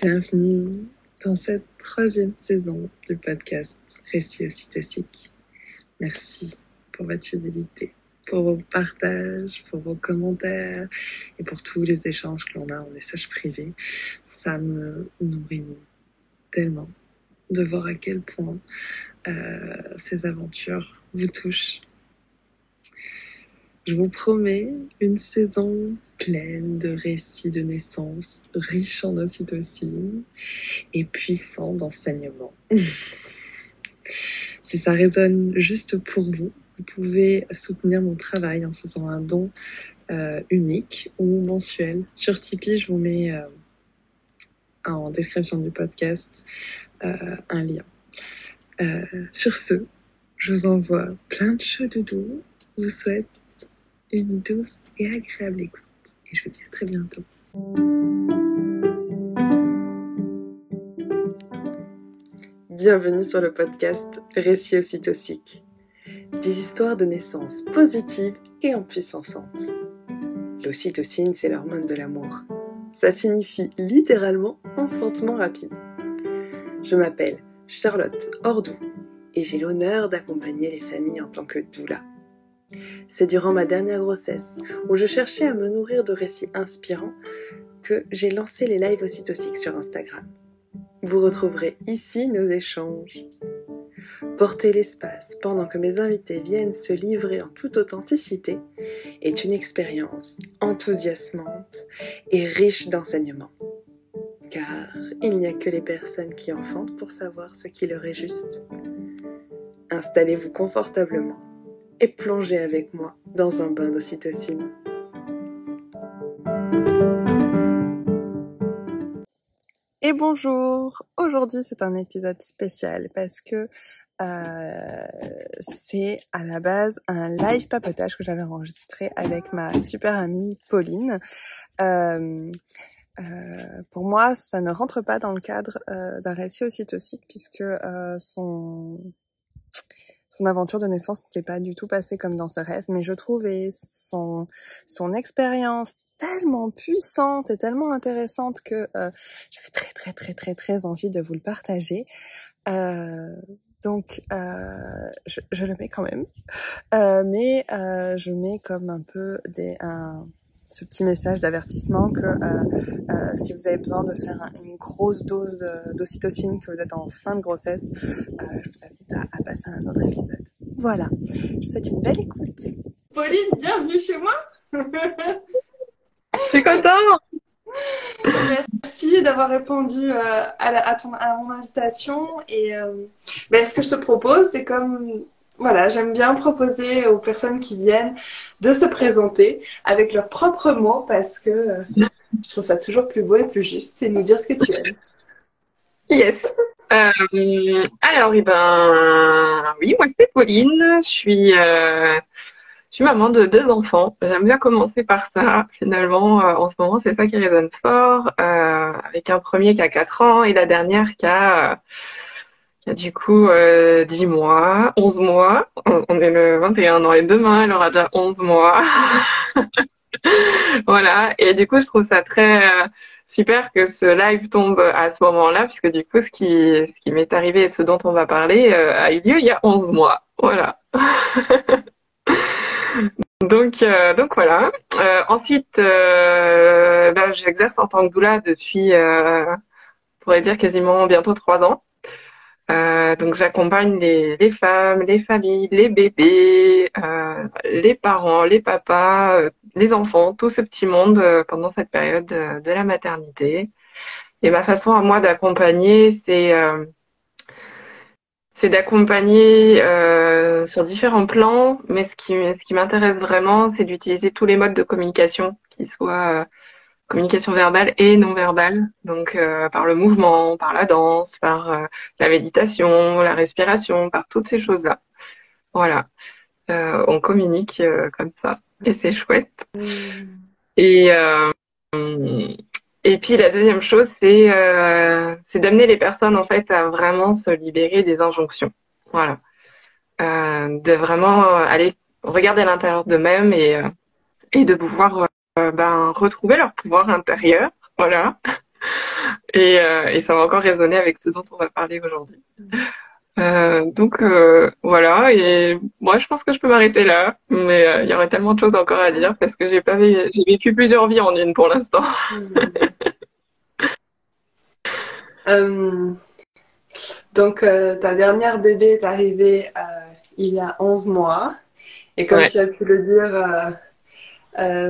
Bienvenue dans cette 3e saison du podcast Récits ocytociques. Merci pour votre fidélité, pour vos partages, pour vos commentaires et pour tous les échanges que l'on a en message privé. Ça me nourrit tellement de voir à quel point ces aventures vous touchent. Je vous promets une saison pleine de récits de naissance, riche en ocytocine et puissant d'enseignement. Si ça résonne juste pour vous, vous pouvez soutenir mon travail en faisant un don unique ou mensuel. Sur Tipeee, je vous mets en description du podcast un lien. Sur ce, je vous envoie plein de chaud doudou. Je vous souhaite une douce et agréable écoute. Et je vous dis à très bientôt. Bienvenue sur le podcast Récits ocytociques. Des histoires de naissance positives et empuissantes. L'ocytocine, c'est l'hormone de l'amour. Ça signifie littéralement enfantement rapide. Je m'appelle Charlotte Ordou et j'ai l'honneur d'accompagner les familles en tant que doula. C'est durant ma dernière grossesse, où je cherchais à me nourrir de récits inspirants, que j'ai lancé les lives ocytociques sur Instagram. Vous retrouverez ici nos échanges. Porter l'espace pendant que mes invités viennent se livrer en toute authenticité est une expérience enthousiasmante et riche d'enseignements. Car il n'y a que les personnes qui enfantent pour savoir ce qui leur est juste. Installez-vous confortablement et plongez avec moi dans un bain d'ocytocine. Et bonjour! Aujourd'hui c'est un épisode spécial parce que c'est à la base un live papotage que j'avais enregistré avec ma super amie Pauline. Pour moi, ça ne rentre pas dans le cadre d'un récit ocytocique puisque son aventure de naissance ne s'est pas du tout passée comme dans ce rêve, mais je trouvais son expérience tellement puissante et tellement intéressante que j'avais très envie de vous le partager. Donc je le mets quand même, mais je mets comme un peu ce petit message d'avertissement que si vous avez besoin de faire une grosse dose d'ocytocine, que vous êtes en fin de grossesse, je vous invite à passer à un autre épisode. Voilà, je vous souhaite une belle écoute. Pauline, bienvenue chez moi. Je suis contente. Merci d'avoir répondu à mon invitation. Et ce que je te propose, c'est comme... Voilà, j'aime bien proposer aux personnes qui viennent de se présenter avec leurs propres mots parce que je trouve ça toujours plus beau et plus juste. C'est nous dire ce que tu aimes. Yes. Alors, oui, moi c'est Pauline. Je suis maman de 2 enfants. J'aime bien commencer par ça. Finalement, en ce moment, c'est ça qui résonne fort. Avec un premier qui a 4 ans et la dernière qui a du coup 10 mois, 11 mois. On est le 21 ans et demain, elle aura déjà 11 mois. Voilà. Et du coup, je trouve ça très super que ce live tombe à ce moment-là, puisque du coup, ce qui m'est arrivé et ce dont on va parler a eu lieu il y a 11 mois. Voilà. Donc voilà. Ensuite, j'exerce en tant que doula depuis, on pourrait dire quasiment bientôt 3 ans. Donc j'accompagne les femmes, les familles, les bébés, les parents, les papas, les enfants, tout ce petit monde pendant cette période de la maternité. Et ma façon à moi d'accompagner, c'est d'accompagner sur différents plans, mais ce qui m'intéresse vraiment, c'est d'utiliser tous les modes de communication, qui soient communication verbale et non verbale, donc par le mouvement, par la danse, par la méditation, la respiration, par toutes ces choses-là. Voilà, on communique comme ça et c'est chouette. Et puis la deuxième chose, c'est d'amener les personnes en fait à vraiment se libérer des injonctions. Voilà, de vraiment aller regarder à l'intérieur d'eux-mêmes et de pouvoir retrouver leur pouvoir intérieur. Voilà. et ça va encore résonner avec ce dont on va parler aujourd'hui. Donc voilà, et moi je pense que je peux m'arrêter là, mais il y aurait tellement de choses encore à dire parce que j'ai vécu plusieurs vies en une pour l'instant. Euh, donc, ta dernière bébé est arrivée il y a 11 mois. Et comme Ouais, tu as pu le dire,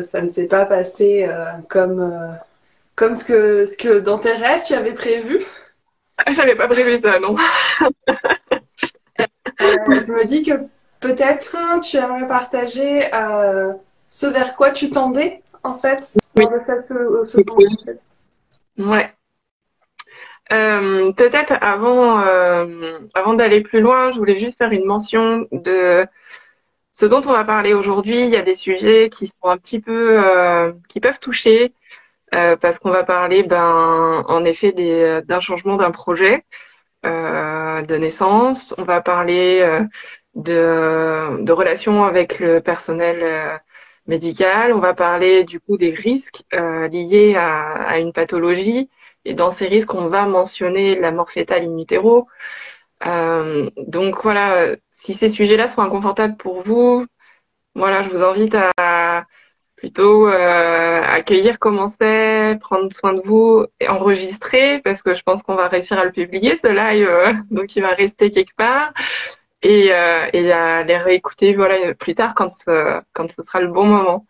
ça ne s'est pas passé comme ce que dans tes rêves tu avais prévu. j'avais pas prévu ça, non. Je me dis que peut-être tu aimerais partager ce vers quoi tu tendais, en fait, Oui, dans le fait ce le projet. en fait. Ouais. Peut-être avant d'aller plus loin, je voulais juste faire une mention de ce dont on va parler aujourd'hui. Il y a des sujets qui sont un petit peu qui peuvent toucher parce qu'on va parler en effet d'un changement d'un projet de naissance. On va parler de relations avec le personnel médical. On va parler du coup des risques liés à une pathologie. Et dans ces risques, on va mentionner la mort fétale in utero. Donc voilà, si ces sujets-là sont inconfortables pour vous, voilà, je vous invite à plutôt accueillir comment c'est, prendre soin de vous et enregistrer parce que je pense qu'on va réussir à le publier ce live, donc il va rester quelque part et à les réécouter voilà plus tard quand ce sera le bon moment.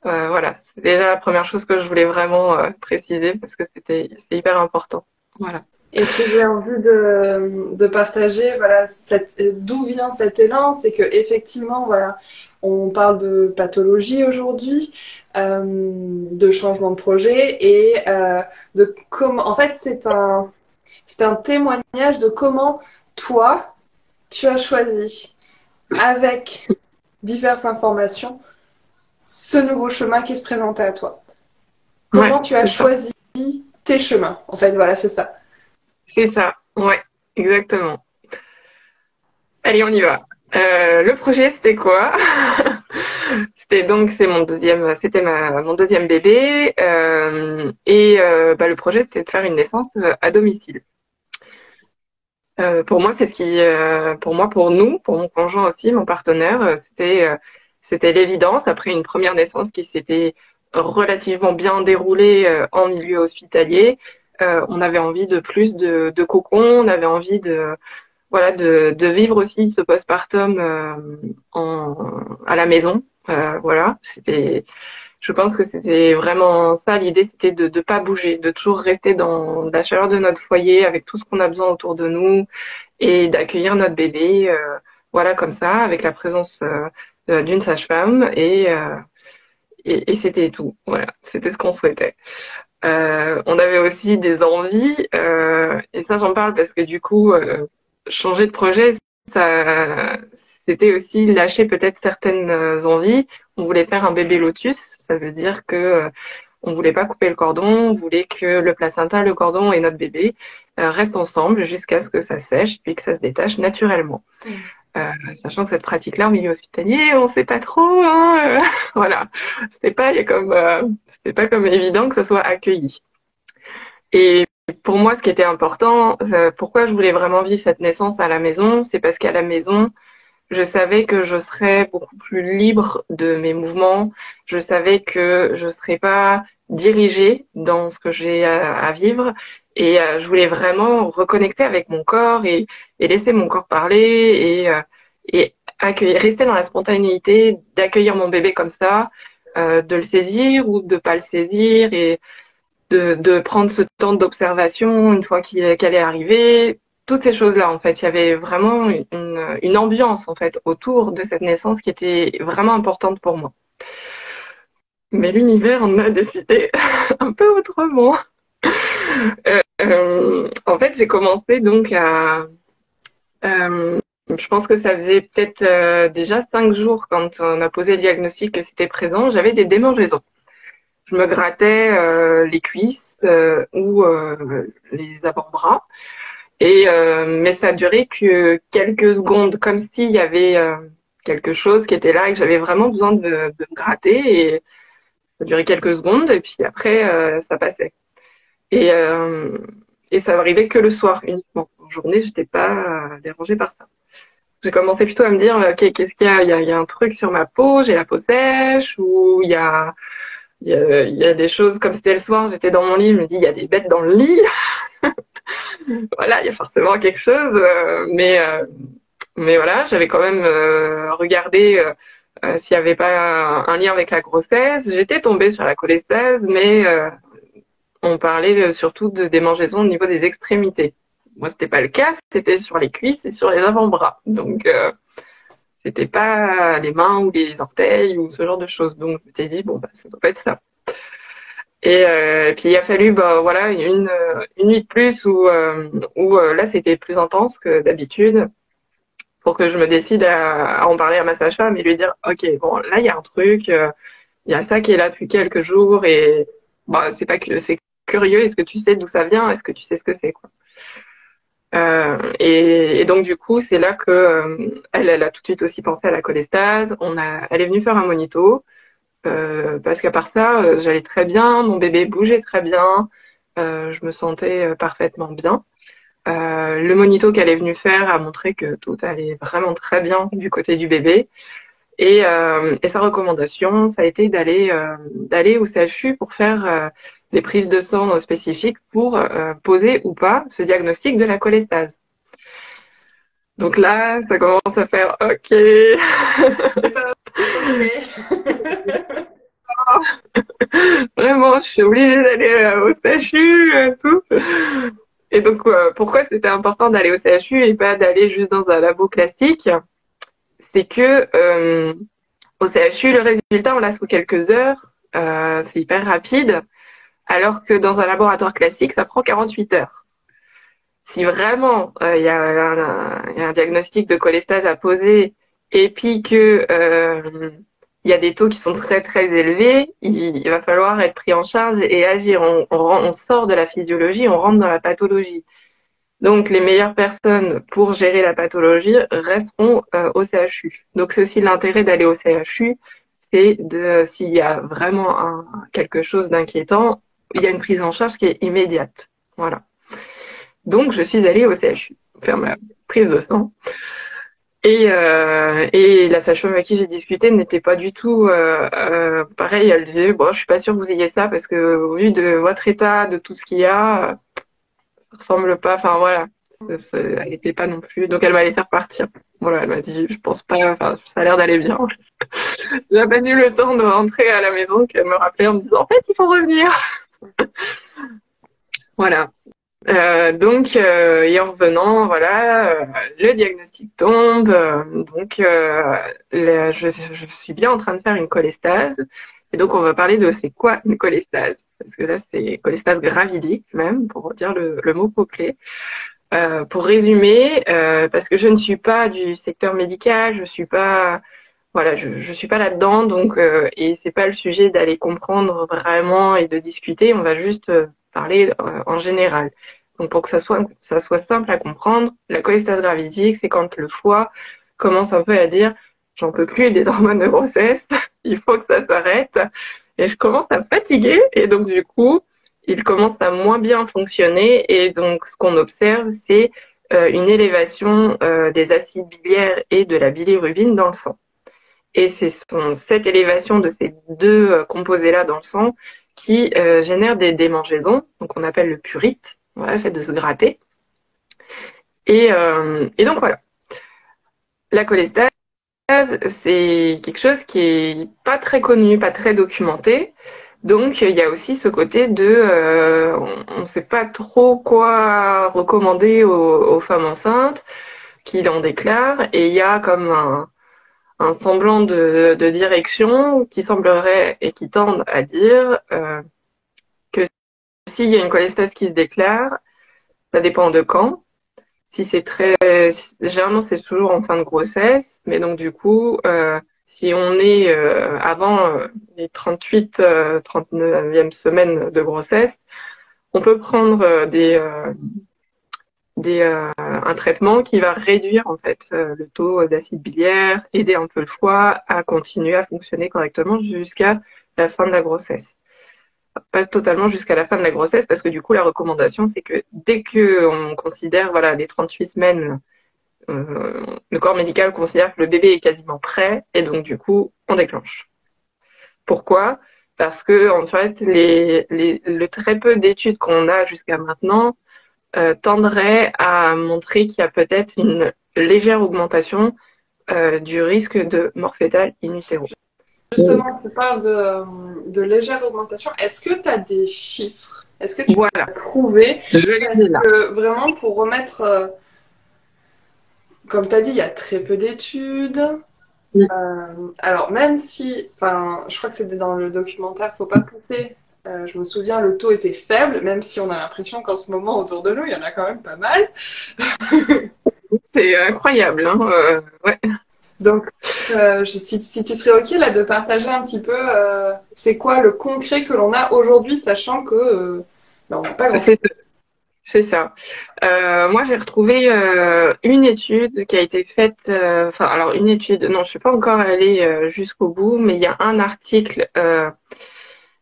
Voilà, c'est déjà la première chose que je voulais vraiment préciser parce que c'est hyper important. Voilà. Et ce que j'ai envie de partager, voilà, d'où vient cet élan, c'est que effectivement, voilà, on parle de pathologie aujourd'hui, de changement de projet et de comment. En fait, c'est un témoignage de comment toi, tu as choisi avec diverses informations ce nouveau chemin qui se présentait à toi. Ouais, Comment tu as c'est ça. choisi tes chemins. En fait, voilà, c'est ça. C'est ça. Ouais, exactement. Allez, on y va. Le projet, c'était quoi? C'était mon deuxième bébé, le projet, c'était de faire une naissance à domicile. Pour moi, c'est ce qui, pour moi, pour nous, pour mon conjoint aussi, mon partenaire, c'était l'évidence après une première naissance qui s'était relativement bien déroulée en milieu hospitalier. On avait envie de plus de cocon, on avait envie de vivre aussi ce postpartum à la maison. Voilà, je pense que c'était vraiment ça l'idée, c'était de ne pas bouger, de toujours rester dans la chaleur de notre foyer avec tout ce qu'on a besoin autour de nous et d'accueillir notre bébé, voilà comme ça, avec la présence d'une sage-femme et c'était tout. Voilà, c'était ce qu'on souhaitait. On avait aussi des envies, et ça j'en parle parce que du coup, changer de projet, ça, c'était aussi lâcher peut-être certaines envies. On voulait faire un bébé lotus, ça veut dire que on voulait pas couper le cordon, on voulait que le placenta, le cordon et notre bébé restent ensemble jusqu'à ce que ça sèche puis que ça se détache naturellement. Sachant que cette pratique-là, en milieu hospitalier, on sait pas trop, hein, voilà. C'était pas comme évident que ça soit accueilli. Et pour moi, ce qui était important, pourquoi je voulais vraiment vivre cette naissance à la maison, c'est parce qu'à la maison, je savais que je serais beaucoup plus libre de mes mouvements. Je savais que je serais pas dirigée dans ce que j'ai à vivre. Et je voulais vraiment reconnecter avec mon corps et laisser mon corps parler et accueillir, rester dans la spontanéité, d'accueillir mon bébé comme ça, de le saisir ou de pas le saisir et de prendre ce temps d'observation une fois qu'elle est arrivée. Toutes ces choses-là, en fait, il y avait vraiment une ambiance en fait autour de cette naissance qui était vraiment importante pour moi. Mais l'univers en a décidé un peu autrement. En fait, j'ai commencé donc je pense que ça faisait peut-être déjà 5 jours quand on a posé le diagnostic que c'était présent. J'avais des démangeaisons. Je me grattais les cuisses ou les avant-bras. Mais ça a duré que quelques secondes, comme s'il y avait quelque chose qui était là et que j'avais vraiment besoin de me gratter. Et ça a duré quelques secondes et puis après, ça passait. Et, euh, et ça arrivait que le soir uniquement. En journée, j'étais pas dérangée par ça. J'ai commencé plutôt à me dire, ok, qu'est-ce qu'il y a? Il y a un truc sur ma peau, j'ai la peau sèche, ou il y a des choses, comme c'était le soir, j'étais dans mon lit, je me dis, il y a des bêtes dans le lit. Voilà, il y a forcément quelque chose. Mais voilà, j'avais quand même regardé s'il n'y avait pas un lien avec la grossesse. J'étais tombée sur la cholestase, mais on parlait surtout de démangeaisons au niveau des extrémités. Moi, c'était pas le cas, c'était sur les cuisses et sur les avant-bras. Donc, c'était pas les mains ou les orteils ou ce genre de choses. Donc, je m'étais dit, bon, bah, ça doit pas être ça. Et puis, il a fallu, bah, voilà, une nuit de plus où là, c'était plus intense que d'habitude pour que je me décide à en parler à ma sage-femme et lui dire, OK, bon, là, il y a un truc, il y a ça qui est là depuis quelques jours et bah, c'est pas que c'est curieux. Est-ce que tu sais d'où ça vient? Est-ce que tu sais ce que c'est, quoi? Et donc du coup, c'est là que elle a tout de suite aussi pensé à la cholestase. Elle est venue faire un monito parce qu'à part ça, j'allais très bien, mon bébé bougeait très bien, je me sentais parfaitement bien. Le monito qu'elle est venue faire a montré que tout allait vraiment très bien du côté du bébé. Et sa recommandation, ça a été d'aller au CHU pour faire des prises de sang spécifiques pour poser ou pas ce diagnostic de la cholestase. Donc là, ça commence à faire OK. Vraiment, je suis obligée d'aller au CHU, tout. Et donc, pourquoi c'était important d'aller au CHU et pas d'aller juste dans un labo classique? C'est que au CHU, le résultat, on l'a sous quelques heures. C'est hyper rapide. Alors que dans un laboratoire classique, ça prend 48 heures. Si vraiment y a un diagnostic de cholestase à poser et puis que il y a des taux qui sont très très élevés, il va falloir être pris en charge et agir. On sort de la physiologie, on rentre dans la pathologie. Donc les meilleures personnes pour gérer la pathologie resteront au CHU. Donc c'est aussi l'intérêt d'aller au CHU, c'est de s'il y a vraiment quelque chose d'inquiétant, il y a une prise en charge qui est immédiate. Voilà. Donc, je suis allée au CHU faire ma prise de sang. Et la sage-femme avec qui j'ai discuté n'était pas du tout pareil. Elle disait, bon, je suis pas sûre que vous ayez ça parce que au vu de votre état, de tout ce qu'il y a, ça ressemble pas. Enfin voilà, elle était pas non plus. Donc elle m'a laissé repartir. Voilà, elle m'a dit, je pense pas. Enfin, ça a l'air d'aller bien. J'ai à peine eu le temps de rentrer à la maison qu'elle me rappelait en me disant, en fait, il faut revenir. Voilà. Et en revenant, voilà, le diagnostic tombe. Je suis bien en train de faire une cholestase. Et donc, on va parler de c'est quoi une cholestase. Parce que là, c'est cholestase gravidique, même, pour dire le mot clé. Pour résumer, parce que je ne suis pas du secteur médical, je suis pas, voilà, je suis pas là-dedans, donc, et c'est pas le sujet d'aller comprendre vraiment et de discuter. On va juste parler en général. Donc pour que ça soit simple à comprendre, la cholestase gravidique, c'est quand le foie commence un peu à dire j'en peux plus des hormones de grossesse, il faut que ça s'arrête, et je commence à me fatiguer, et donc du coup, il commence à moins bien fonctionner, et donc ce qu'on observe, c'est une élévation des acides biliaires et de la bilirubine dans le sang. Et c'est cette élévation de ces deux composés-là dans le sang qui génère des démangeaisons, donc on appelle le purite, voilà, le fait de se gratter. Et donc voilà, la cholestase, c'est quelque chose qui est pas très connu, pas très documenté. Donc il y a aussi ce côté de, on ne sait pas trop quoi recommander aux femmes enceintes qui en déclarent, et il y a comme un semblant de direction qui semblerait et qui tendent à dire que s'il y a une cholestase qui se déclare, ça dépend de quand. Si c'est très, généralement c'est toujours en fin de grossesse, mais donc du coup, si on est avant les 38, 39e semaine de grossesse, on peut prendre un traitement qui va réduire en fait le taux d'acide biliaire, aider un peu le foie à continuer à fonctionner correctement jusqu'à la fin de la grossesse. pas totalement jusqu'à la fin de la grossesse, parce que du coup, la recommandation, c'est que dès qu'on considère voilà, les 38 semaines, le corps médical considère que le bébé est quasiment prêt, et donc du coup, on déclenche. Pourquoi? Parce que en fait, le très peu d'études qu'on a jusqu'à maintenant tendrait à montrer qu'il y a peut-être une légère augmentation du risque de mort fœtale in utero. Justement, tu parles de légère augmentation. Est-ce que tu as des chiffres? Est-ce que tu Voilà, peux prouver? je les Parce ai là. que vraiment, pour remettre, comme tu as dit, il y a très peu d'études. Alors, même si, enfin, je crois que c'était dans le documentaire, faut pas pousser. Je me souviens, le taux était faible, même si on a l'impression qu'en ce moment, autour de nous, il y en a quand même pas mal. C'est incroyable, hein, ouais. Donc, si tu serais OK là de partager un petit peu, c'est quoi le concret que l'on a aujourd'hui, sachant que on n'a pas grand. C'est ça. Moi, j'ai retrouvé une étude qui a été faite. Enfin, alors une étude. Non, je suis pas encore allée jusqu'au bout, mais il y a un article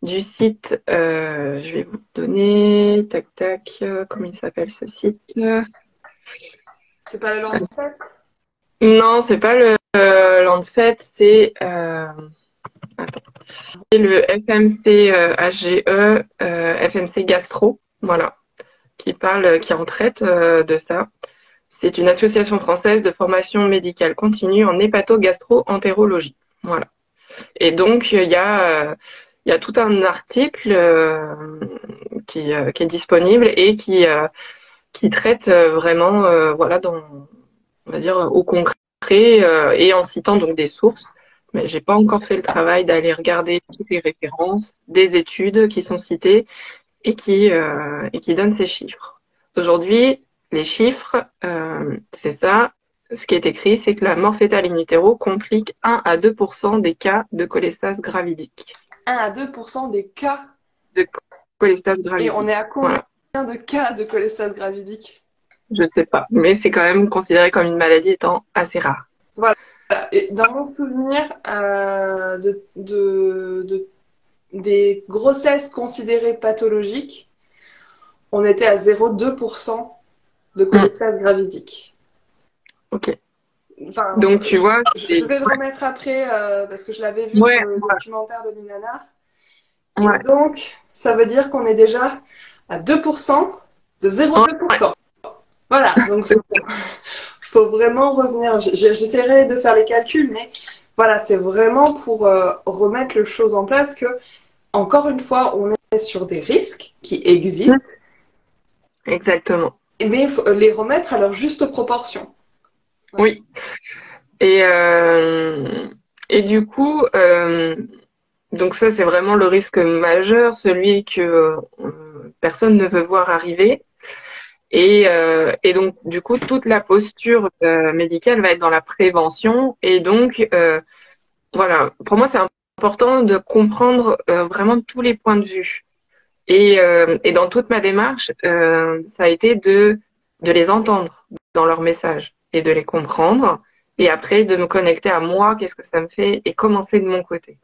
du site. Je vais vous donner. Tac tac. Comment il s'appelle ce site? C'est pas le Lancet? Non, c'est pas le Lancet. C'est c'est le FMC HGE, FMC Gastro. Voilà. Qui en traite de ça. C'est une association française de formation médicale continue en hépato-gastro-entérologie. Voilà. Et donc, il y a tout un article qui est disponible et qui traite vraiment, voilà, on va dire, au concret et en citant donc des sources. Mais j'ai pas encore fait le travail d'aller regarder toutes les références des études qui sont citées et qui donnent ces chiffres. Aujourd'hui, les chiffres, c'est ça. Ce qui est écrit, c'est que la mort fœtale in utero complique 1 à 2% des cas de cholestase gravidique. 1 à 2% des cas. De cholestase Et gravidique. on est à combien Voilà. de cas de cholestase gravidique? Je ne sais pas, mais c'est quand même considéré comme une maladie étant assez rare. Voilà. Et dans mon souvenir des grossesses considérées pathologiques, on était à 0,2% de cholestase gravidique. Ok. Enfin, Donc tu vois, je vais le remettre après parce que je l'avais vu dans le documentaire de Linanar. Et donc, ça veut dire qu'on est déjà à 2% de 0,2%. Voilà, donc faut vraiment revenir. J'essaierai de faire les calculs, mais voilà, c'est vraiment pour remettre les choses en place que, encore une fois, on est sur des risques qui existent. Exactement. Mais il faut les remettre à leur juste proportion. Oui. Et du coup, donc ça, c'est vraiment le risque majeur, celui que personne ne veut voir arriver. Et donc, du coup, toute la posture médicale va être dans la prévention. Et donc, voilà, pour moi, c'est important de comprendre vraiment tous les points de vue. Et dans toute ma démarche, ça a été de les entendre dans leurs messages et de les comprendre. Et après, de me connecter à moi, qu'est-ce que ça me fait et commencer de mon côté.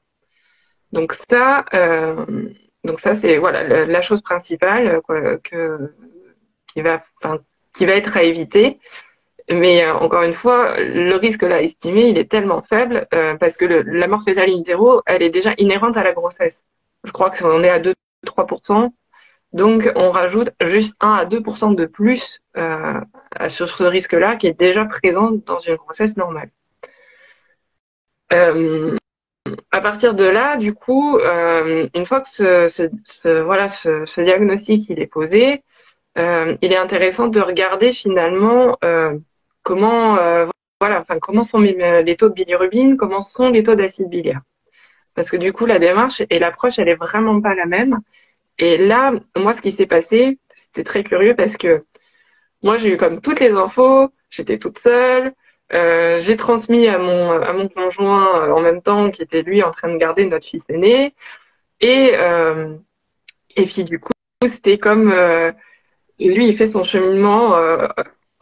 Donc ça c'est voilà la chose principale qui va être à éviter. Mais encore une fois, le risque là estimé, il est tellement faible parce que la mort fœtale in utero, elle est déjà inhérente à la grossesse. Je crois que on est à 2-3%. Donc, on rajoute juste 1 à 2% de plus sur ce risque-là qui est déjà présent dans une grossesse normale. À partir de là, du coup, une fois que ce diagnostic il est posé, il est intéressant de regarder finalement comment sont les taux de bilirubine, comment sont les taux d'acide biliaire. Parce que du coup, la démarche et l'approche, elle est vraiment pas la même. Et là, moi, ce qui s'est passé, c'était très curieux parce que moi, j'ai eu comme toutes les infos, j'étais toute seule, j'ai transmis à mon conjoint en même temps, qui était lui en train de garder notre fils aîné, et puis du coup, c'était comme lui, il fait son cheminement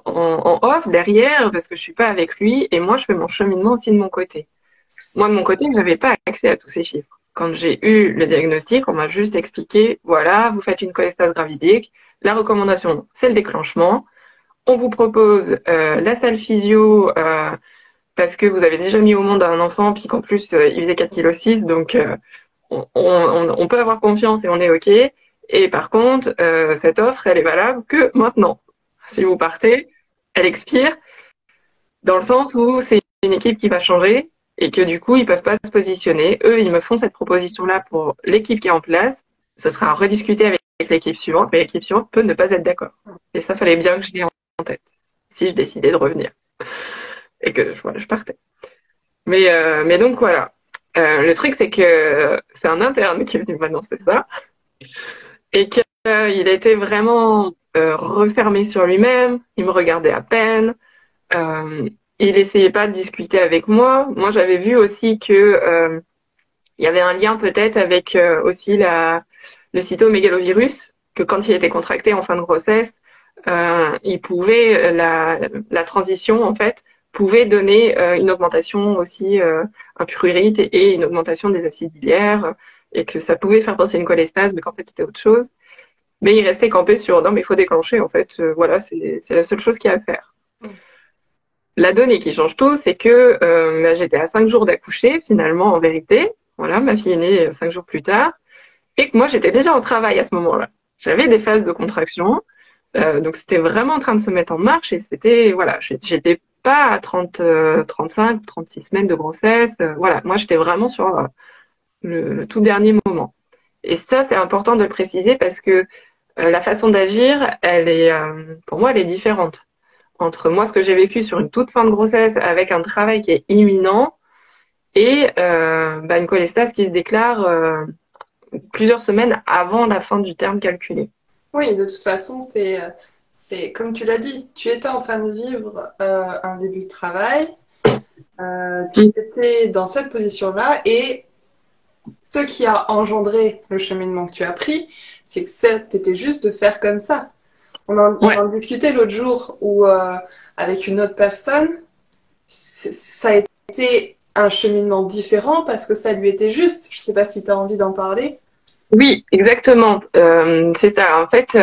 en off derrière parce que je suis pas avec lui, et moi, je fais mon cheminement aussi de mon côté. Moi, de mon côté, je n'avais pas accès à tous ces chiffres. quand j'ai eu le diagnostic, on m'a juste expliqué, voilà, vous faites une cholestase gravidique. La recommandation, c'est le déclenchement. On vous propose la salle physio parce que vous avez déjà mis au monde un enfant, puis qu'en plus, il faisait 4,6 kg, donc on peut avoir confiance et on est OK. Et par contre, cette offre, elle est valable que maintenant. Si vous partez, elle expire, dans le sens où c'est une équipe qui va changer et que du coup, ils peuvent pas se positionner. Eux, ils me font cette proposition-là pour l'équipe qui est en place. Ce sera à rediscuter avec l'équipe suivante, mais l'équipe suivante peut ne pas être d'accord. Et ça, fallait bien que je l'ai en tête si je décidais de revenir et que voilà, je partais. Mais donc voilà. Le truc, c'est que c'est un interne qui est venu m'annoncer ça et qu'il était vraiment refermé sur lui-même. Il me regardait à peine. Il essayait pas de discuter avec moi. Moi, j'avais vu aussi que il y avait un lien peut-être avec aussi le cytomégalovirus, que quand il était contracté en fin de grossesse, il pouvait la transition en fait pouvait donner une augmentation aussi un prurite et une augmentation des acides biliaires et que ça pouvait faire penser à une cholestase, mais qu'en fait c'était autre chose. Mais il restait campé sur non mais il faut déclencher en fait. Voilà, c'est la seule chose qu'il y a à faire. La donnée qui change tout, c'est que j'étais à 5 jours d'accoucher, finalement, en vérité. Voilà, ma fille est née 5 jours plus tard. Et que moi, j'étais déjà au travail à ce moment-là. J'avais des phases de contraction. Donc, c'était vraiment en train de se mettre en marche. Et c'était, voilà, j'étais pas à 35, 36 semaines de grossesse. Voilà, moi, j'étais vraiment sur le tout dernier moment. Et ça, c'est important de le préciser parce que la façon d'agir, elle est, pour moi, elle est différente entre moi, ce que j'ai vécu sur une toute fin de grossesse avec un travail qui est imminent et une cholestase qui se déclare plusieurs semaines avant la fin du terme calculé. Oui, de toute façon, c'est comme tu l'as dit, tu étais en train de vivre un début de travail, tu étais dans cette position-là et ce qui a engendré le cheminement que tu as pris, c'est que c'était juste de faire comme ça. On en discutait l'autre jour où, avec une autre personne, ça a été un cheminement différent parce que ça lui était juste. Je ne sais pas si tu as envie d'en parler. Oui, exactement. C'est ça. En fait,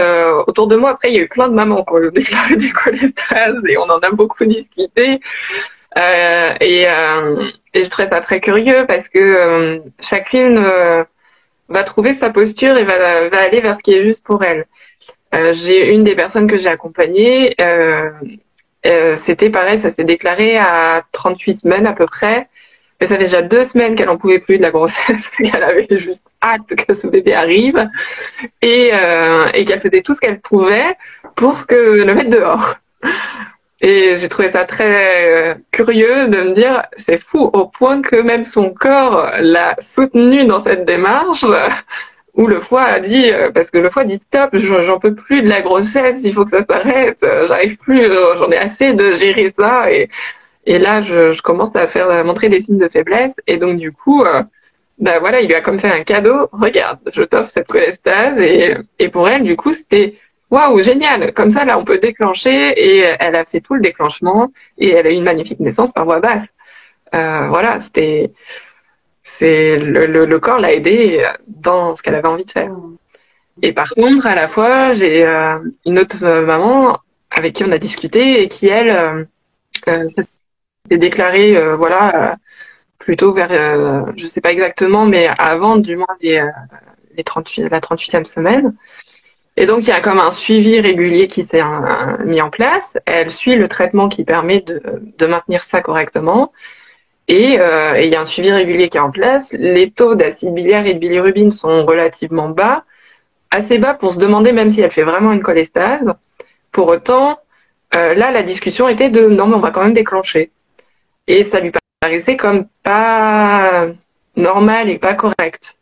autour de moi, après, il y a eu plein de mamans qui ont déclaré des cholestases et on en a beaucoup discuté. Et je trouve ça très curieux parce que chacune va trouver sa posture et va aller vers ce qui est juste pour elle. J'ai une des personnes que j'ai accompagnées, c'était pareil, ça s'est déclaré à 38 semaines à peu près. Mais ça fait déjà 2 semaines qu'elle en pouvait plus de la grossesse, qu'elle avait juste hâte que ce bébé arrive et qu'elle faisait tout ce qu'elle pouvait pour le mettre dehors. Et j'ai trouvé ça très curieux de me dire, c'est fou au point que même son corps l'a soutenue dans cette démarche. Où le foie a dit, parce que le foie dit stop, j'en peux plus de la grossesse, il faut que ça s'arrête, j'arrive plus, j'en ai assez de gérer ça, et là je commence à montrer des signes de faiblesse, et donc du coup, voilà, il lui a comme fait un cadeau, regarde, je t'offre cette cholestase, et pour elle, du coup, c'était waouh, génial, comme ça là on peut déclencher, et elle a fait tout le déclenchement, et elle a eu une magnifique naissance par voie basse. Voilà, le corps l'a aidée dans ce qu'elle avait envie de faire. Et par contre, à la fois, j'ai une autre maman avec qui on a discuté et qui, elle, s'est déclarée, plutôt vers, je sais pas exactement, mais avant du moins la 38e semaine. Et donc, il y a comme un suivi régulier qui s'est mis en place. Elle suit le traitement qui permet de maintenir ça correctement. Et il y a un suivi régulier qui est en place. Les taux d'acide biliaire et de bilirubine sont relativement bas, assez bas pour se demander même si elle fait vraiment une cholestase. Pour autant, là, la discussion était de non, mais on va quand même déclencher. Et ça lui paraissait comme pas normal et pas correct.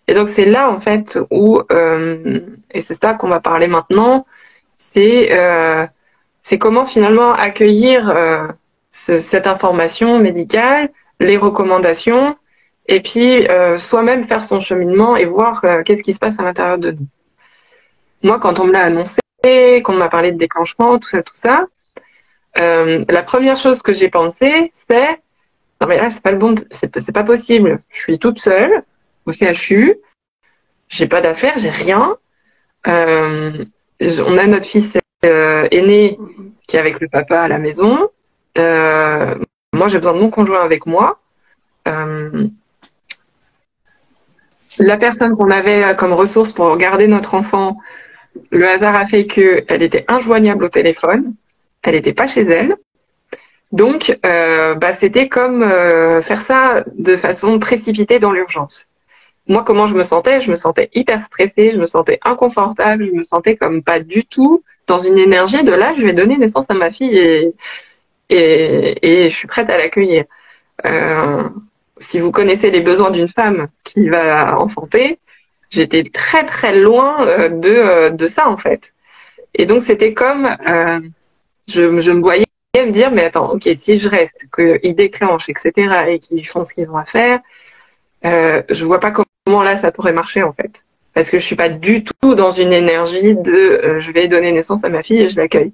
Et donc c'est là en fait où, et c'est ça qu'on va parler maintenant, c'est comment finalement accueillir cette information médicale, les recommandations, et puis soi-même faire son cheminement et voir qu'est-ce qui se passe à l'intérieur de nous. Moi, quand on me l'a annoncé, qu'on m'a parlé de déclenchement, tout ça, la première chose que j'ai pensé, c'est non mais là c'est pas le bon, c'est pas possible. Je suis toute seule, au CHU. J'ai pas d'affaires, j'ai rien. On a notre fils aîné qui est avec le papa à la maison. Moi, j'ai besoin de mon conjoint avec moi. La personne qu'on avait comme ressource pour garder notre enfant, le hasard a fait qu'elle était injoignable au téléphone. Elle n'était pas chez elle. Donc, c'était comme faire ça de façon précipitée dans l'urgence. Moi, comment je me sentais? Je me sentais hyper stressée, je me sentais inconfortable, je me sentais comme pas du tout dans une énergie de là, je vais donner naissance à ma fille et je suis prête à l'accueillir. Si vous connaissez les besoins d'une femme qui va enfanter, j'étais très très loin de ça en fait. Et donc c'était comme je me voyais me dire mais attends, ok, si je reste, qu'ils déclenchent, etc. et qu'ils font ce qu'ils ont à faire, je vois pas comment là ça pourrait marcher en fait. Parce que je suis pas du tout dans une énergie de je vais donner naissance à ma fille et je l'accueille.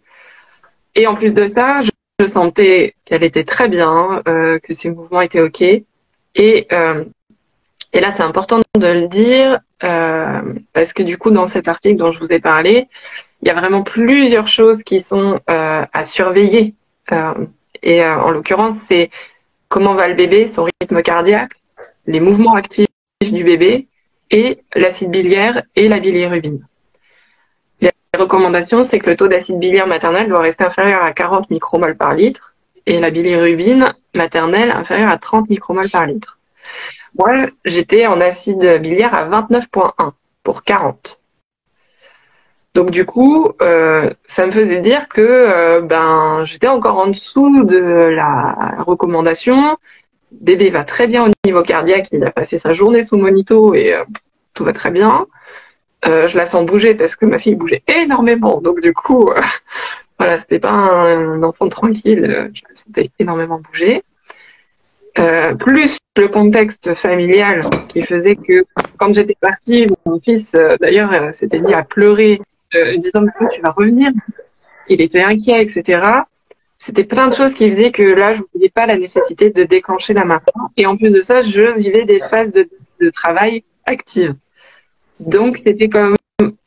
Et en plus de ça, je sentais qu'elle était très bien, que ses mouvements étaient ok. Et là, c'est important de le dire parce que du coup, dans cet article dont je vous ai parlé, il y a vraiment plusieurs choses qui sont à surveiller. En l'occurrence, c'est comment va le bébé, son rythme cardiaque, les mouvements actifs du bébé et l'acide biliaire et la bilirubine. Les recommandations, c'est que le taux d'acide biliaire maternel doit rester inférieur à 40 micromoles par litre et la bilirubine maternelle inférieure à 30 micromoles par litre. Moi, j'étais en acide biliaire à 29,1 pour 40. Donc du coup, ça me faisait dire que j'étais encore en dessous de la recommandation. Bébé va très bien au niveau cardiaque, il a passé sa journée sous monito et tout va très bien. Je la sens bouger parce que ma fille bougeait énormément. Donc du coup, voilà, c'était pas un enfant tranquille, je la sentais énormément bouger. Plus le contexte familial qui faisait que quand j'étais partie, mon fils d'ailleurs s'était mis à pleurer, disant mais tu vas revenir. Il était inquiet, etc. C'était plein de choses qui faisaient que là, je ne voyais pas la nécessité de déclencher la maintenant. Et en plus de ça, je vivais des phases de travail actives. Donc, c'était comme,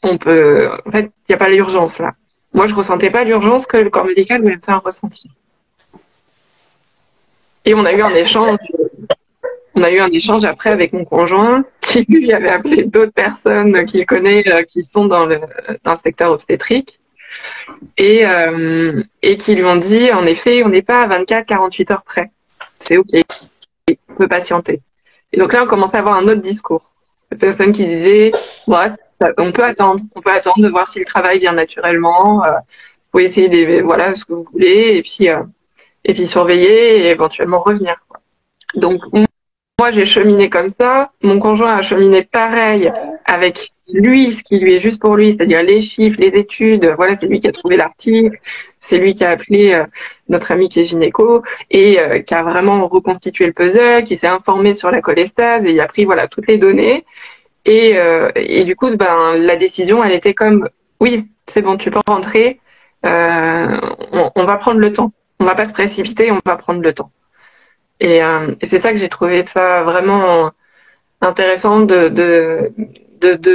en fait, il n'y a pas l'urgence là. Moi, je ressentais pas l'urgence que le corps médical voulait me faire ressentir. Et on a eu un échange. On a eu un échange après avec mon conjoint qui lui avait appelé d'autres personnes qu'il connaît qui sont dans le secteur obstétrique et qui lui ont dit en effet on n'est pas à 24-48 heures près. C'est ok, on peut patienter. Et donc là on commençait à avoir un autre discours. Des personnes qui disaient ouais, on peut attendre de voir si le travail vient naturellement. Faut essayer voilà ce que vous voulez et puis surveiller et éventuellement revenir. Donc moi, j'ai cheminé comme ça. Mon conjoint a cheminé pareil avec lui, ce qui lui est juste pour lui, c'est-à-dire les chiffres, les études. Voilà, c'est lui qui a trouvé l'article. C'est lui qui a appelé notre ami qui est gynéco et qui a vraiment reconstitué le puzzle, qui s'est informé sur la cholestase et il a pris voilà toutes les données. Et du coup, la décision, elle était comme oui, c'est bon, tu peux rentrer. On va prendre le temps. On va pas se précipiter, on va prendre le temps. Et c'est ça que j'ai trouvé ça vraiment intéressant de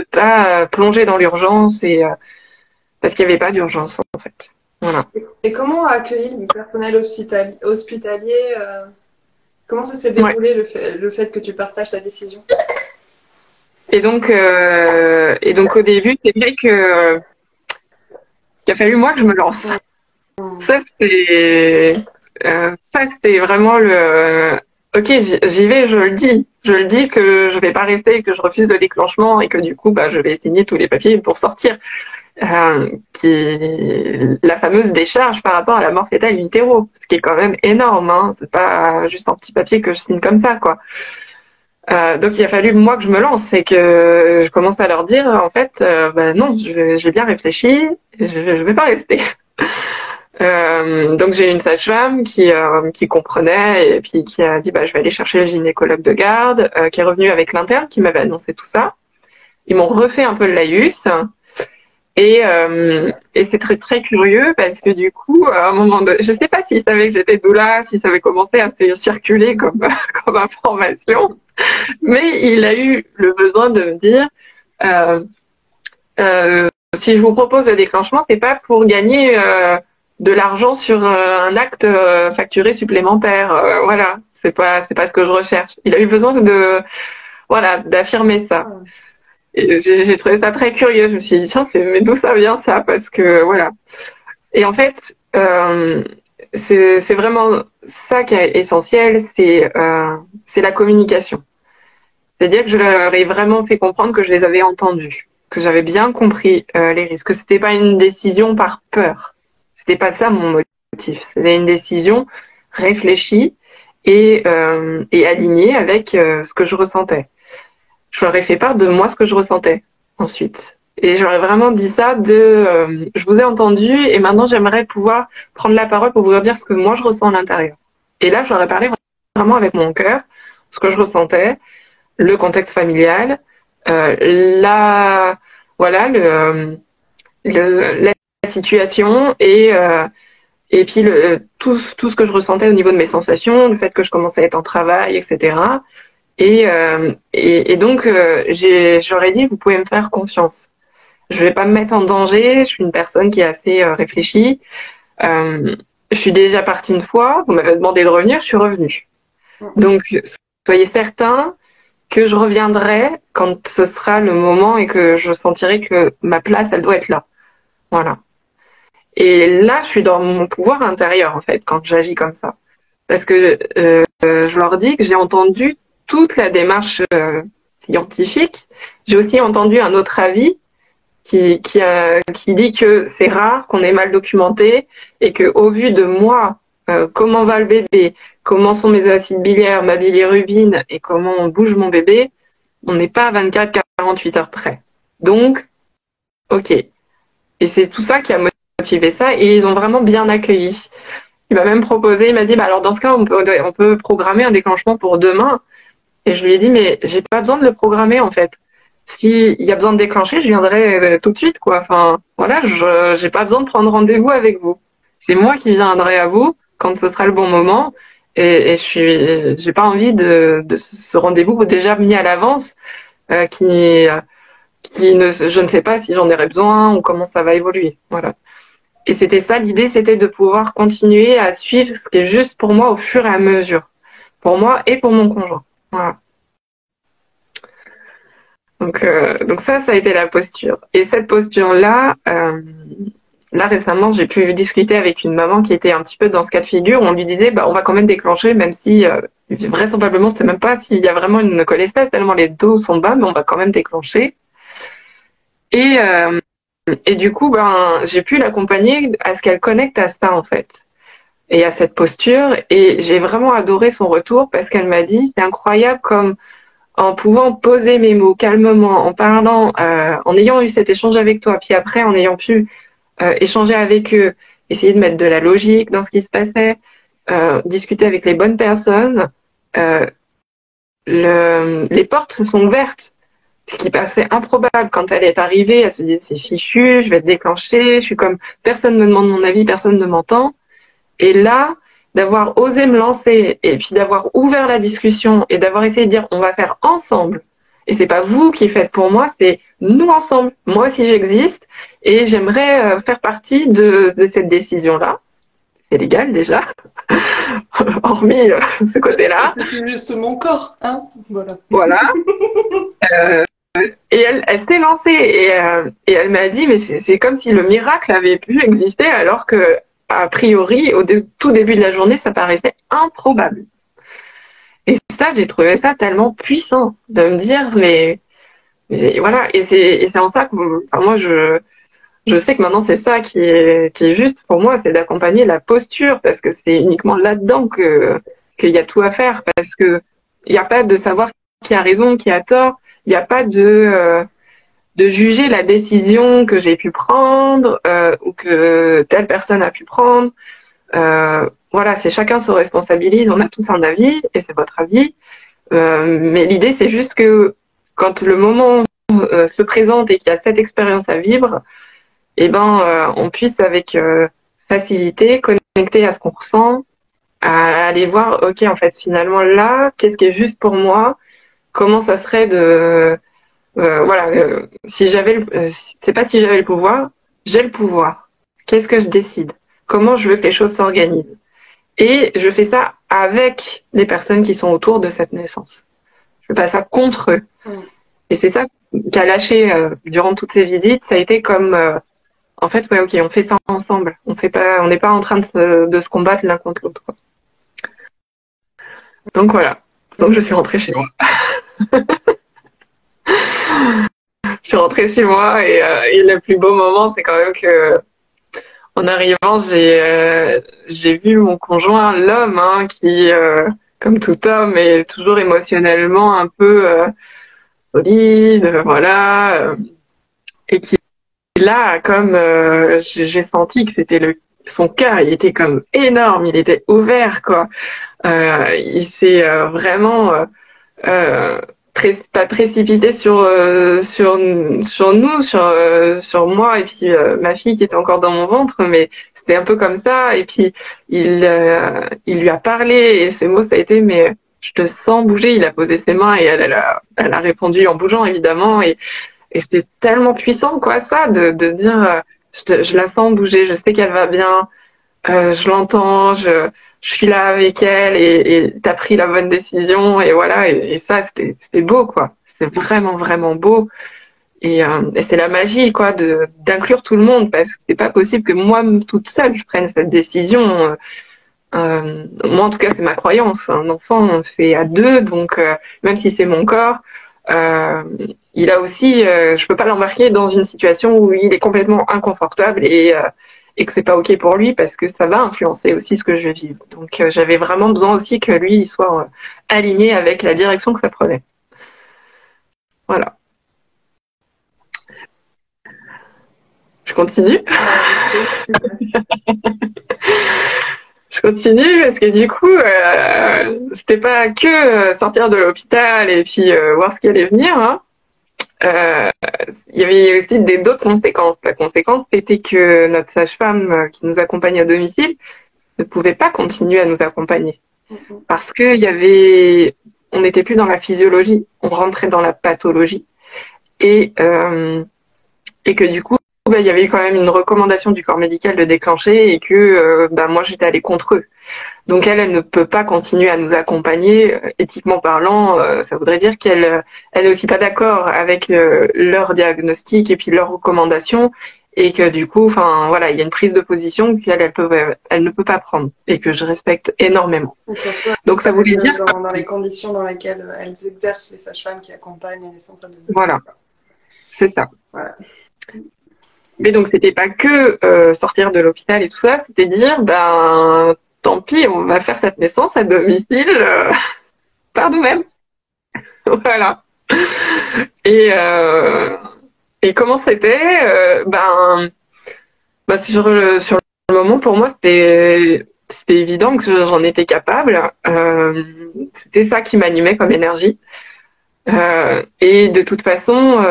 pas plonger dans l'urgence et parce qu'il n'y avait pas d'urgence en fait. Voilà. Et comment a accueilli le personnel hospitalier comment ça s'est déroulé le fait que tu partages ta décision? Et donc au début, c'est vrai que il a fallu moi que je me lance. Ça c'était vraiment le ok, j'y vais, je le dis que je vais pas rester, que je refuse le déclenchement et que du coup je vais signer tous les papiers pour sortir, qui est la fameuse décharge par rapport à la mort fétale in utero, ce qui est quand même énorme, hein, c'est pas juste un petit papier que je signe comme ça quoi. Donc il a fallu moi que je me lance et que je commence à leur dire en fait non, j'ai bien réfléchi, je vais pas rester. Donc j'ai une sage-femme qui comprenait et puis qui a dit je vais aller chercher le gynécologue de garde, qui est revenu avec l'interne qui m'avait annoncé tout ça. Ils m'ont refait un peu le laïus Et c'est très très curieux parce que du coup, à un moment donné, je sais pas s'il savait que j'étais doula, s'il savait commencer à circuler comme comme information, mais il a eu le besoin de me dire euh, si je vous propose le déclenchement, c'est pas pour gagner de l'argent sur un acte facturé supplémentaire. Voilà, c'est pas ce que je recherche. Il a eu besoin de voilà d'affirmer ça. Et j'ai trouvé ça très curieux. Je me suis dit tiens, mais d'où ça vient ça? Parce que voilà. Et en fait, c'est vraiment ça qui est essentiel, c'est la communication. C'est-à-dire que je leur ai vraiment fait comprendre que je les avais entendus, que j'avais bien compris les risques, que c'était pas une décision par peur. C'était pas ça mon motif. C'était une décision réfléchie et alignée avec ce que je ressentais. Je leur ai fait part de moi ce que je ressentais ensuite. Et j'aurais vraiment dit ça je vous ai entendu et maintenant j'aimerais pouvoir prendre la parole pour vous dire ce que moi je ressens à l'intérieur. Et là, j'aurais parlé vraiment avec mon cœur, ce que je ressentais, le contexte familial, voilà, la situation et puis tout ce que je ressentais au niveau de mes sensations, le fait que je commençais à être en travail, etc. Et donc, j'aurais dit, vous pouvez me faire confiance. Je vais pas me mettre en danger. Je suis une personne qui est assez réfléchie. Je suis déjà partie une fois. Vous m'avez demandé de revenir, je suis revenue. Donc, soyez certains que je reviendrai quand ce sera le moment et que je sentirai que ma place, elle doit être là. Voilà. Et là, je suis dans mon pouvoir intérieur, en fait, quand j'agis comme ça. Parce que je leur dis que j'ai entendu toute la démarche scientifique. J'ai aussi entendu un autre avis qui dit que c'est rare, qu'on est mal documenté et que au vu de moi, comment va le bébé, comment sont mes acides biliaires, ma bilirubine et comment on bouge mon bébé, on n'est pas à 24-48 heures près. Donc, ok. Et c'est tout ça qui a motivé ça et ils ont vraiment bien accueilli. Il m'a même proposé, il m'a dit, bah alors dans ce cas, on peut programmer un déclenchement pour demain. Et je lui ai dit, mais j'ai pas besoin de le programmer en fait. S'il y a besoin de déclencher, je viendrai tout de suite, quoi. Enfin, voilà, j'ai pas besoin de prendre rendez-vous avec vous. C'est moi qui viendrai à vous quand ce sera le bon moment. Et j'ai pas envie de ce rendez-vous déjà mis à l'avance, je ne sais pas si j'en aurai besoin ou comment ça va évoluer. Voilà. Et c'était ça, l'idée, c'était de pouvoir continuer à suivre ce qui est juste pour moi au fur et à mesure. Pour moi et pour mon conjoint. Voilà. Donc ça a été la posture. Et cette posture-là, là récemment, j'ai pu discuter avec une maman qui était un petit peu dans ce cas de figure. Où on lui disait, bah, on va quand même déclencher, même si vraisemblablement, je ne sais même pas s'il y a vraiment une cholestase, tellement les dos sont bas, mais on va quand même déclencher. Et du coup, ben, j'ai pu l'accompagner à ce qu'elle connecte à ça en fait, et à cette posture. Et j'ai vraiment adoré son retour parce qu'elle m'a dit, c'est incroyable comme en pouvant poser mes mots calmement, en parlant, en ayant eu cet échange avec toi, puis après en ayant pu échanger avec eux, essayer de mettre de la logique dans ce qui se passait, discuter avec les bonnes personnes, les portes se sont ouvertes. Ce qui passait improbable quand elle est arrivée, elle se disait c'est fichu, je vais être déclenchée, je suis comme personne ne me demande mon avis, personne ne m'entend. Et là, d'avoir osé me lancer et puis d'avoir ouvert la discussion et d'avoir essayé de dire on va faire ensemble. Et c'est pas vous qui faites pour moi, c'est nous ensemble. Moi aussi j'existe et j'aimerais faire partie de cette décision-là. C'est légal déjà, hormis ce côté-là. C'est juste mon corps, hein. Voilà. Voilà. Et elle s'est lancée et elle m'a dit mais c'est comme si le miracle avait pu exister alors que a priori au tout début de la journée ça paraissait improbable. Et ça j'ai trouvé ça tellement puissant de me dire mais voilà et c'est en ça que enfin, moi je sais que maintenant c'est ça qui est juste pour moi, c'est d'accompagner la posture parce que c'est uniquement là-dedans qu'il y a tout à faire parce que il n'y a pas de savoir qui a raison, qui a tort. Il n'y a pas de juger la décision que j'ai pu prendre ou que telle personne a pu prendre. Voilà, c'est chacun se responsabilise. On a tous un avis et c'est votre avis. Mais l'idée, c'est juste que quand le moment se présente et qu'il y a cette expérience à vivre, on puisse avec facilité connecter à ce qu'on ressent, à aller voir, ok, en fait, finalement là, qu'est-ce qui est juste pour moi? Comment ça serait de, si j'avais, c'est pas si j'avais le pouvoir, j'ai le pouvoir. Qu'est-ce que je décide? Comment je veux que les choses s'organisent? Et je fais ça avec les personnes qui sont autour de cette naissance. Je fais pas ça contre eux. Et c'est ça qui a lâché durant toutes ces visites. Ça a été comme, en fait, ouais, ok, on fait ça ensemble. On n'est pas en train de se combattre l'un contre l'autre. Donc voilà. Donc je suis rentrée chez moi. Je suis rentrée chez moi et le plus beau moment, c'est quand même que en arrivant, j'ai vu mon conjoint, l'homme, hein, qui, comme tout homme, est toujours émotionnellement un peu solide, voilà, et qui là, comme j'ai senti que c'était son cœur, il était comme énorme, il était ouvert, quoi. Il s'est vraiment pas précipité sur nous, sur moi et puis ma fille qui était encore dans mon ventre, mais c'était un peu comme ça. Et puis il lui a parlé et ses mots ça a été mais je te sens bouger. Il a posé ses mains et elle a répondu en bougeant évidemment et c'était tellement puissant quoi ça de dire je la sens bouger, je sais qu'elle va bien, je l'entends, je suis là avec elle et t'as pris la bonne décision et voilà et ça c'était beau quoi, c'est vraiment vraiment beau et c'est la magie quoi d'inclure tout le monde parce que c'est pas possible que moi toute seule je prenne cette décision. Moi en tout cas c'est ma croyance, un enfant on le fait à deux donc même si c'est mon corps il a aussi je peux pas l'embarquer dans une situation où il est complètement inconfortable et que c'est pas ok pour lui parce que ça va influencer aussi ce que je vais vivre. Donc j'avais vraiment besoin aussi que lui il soit aligné avec la direction que ça prenait. Voilà. Je continue. Je continue parce que du coup c'était pas que sortir de l'hôpital et puis voir ce qui allait venir. Hein. Il y avait aussi d'autres conséquences. La conséquence, c'était que notre sage-femme qui nous accompagne à domicile ne pouvait pas continuer à nous accompagner. Parce que on n'était plus dans la physiologie, on rentrait dans la pathologie. Et que du coup, il y avait quand même une recommandation du corps médical de déclencher et que moi, j'étais allée contre eux. Donc elle ne peut pas continuer à nous accompagner, éthiquement parlant, ça voudrait dire qu'elle est aussi pas d'accord avec leur diagnostic et puis leurs recommandations et que du coup, enfin voilà, il y a une prise de position elle ne peut pas prendre et que je respecte énormément. Donc ça voulait dire dans les conditions dans lesquelles elles exercent les sages-femmes qui accompagnent les centres de santé. Voilà, c'est ça. Voilà. Mais donc c'était pas que sortir de l'hôpital et tout ça, c'était dire tant pis, on va faire cette naissance à domicile par nous-mêmes. Voilà. Et comment c'était sur le moment, pour moi, c'était évident que j'en étais capable. C'était ça qui m'animait comme énergie. Et de toute façon,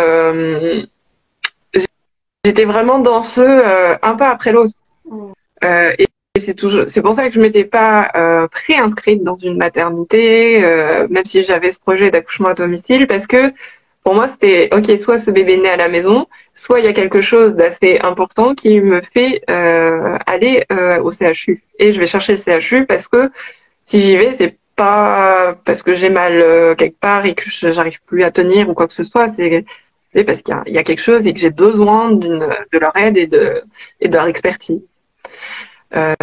j'étais vraiment dans un pas après l'autre. Et c'est pour ça que je m'étais pas préinscrite dans une maternité, même si j'avais ce projet d'accouchement à domicile, parce que pour moi c'était ok, soit ce bébé naît à la maison, soit il y a quelque chose d'assez important qui me fait aller au CHU. Et je vais chercher le CHU parce que si j'y vais, c'est pas parce que j'ai mal quelque part et que j'arrive plus à tenir ou quoi que ce soit, c'est parce qu'il y a quelque chose et que j'ai besoin de leur aide et de leur expertise.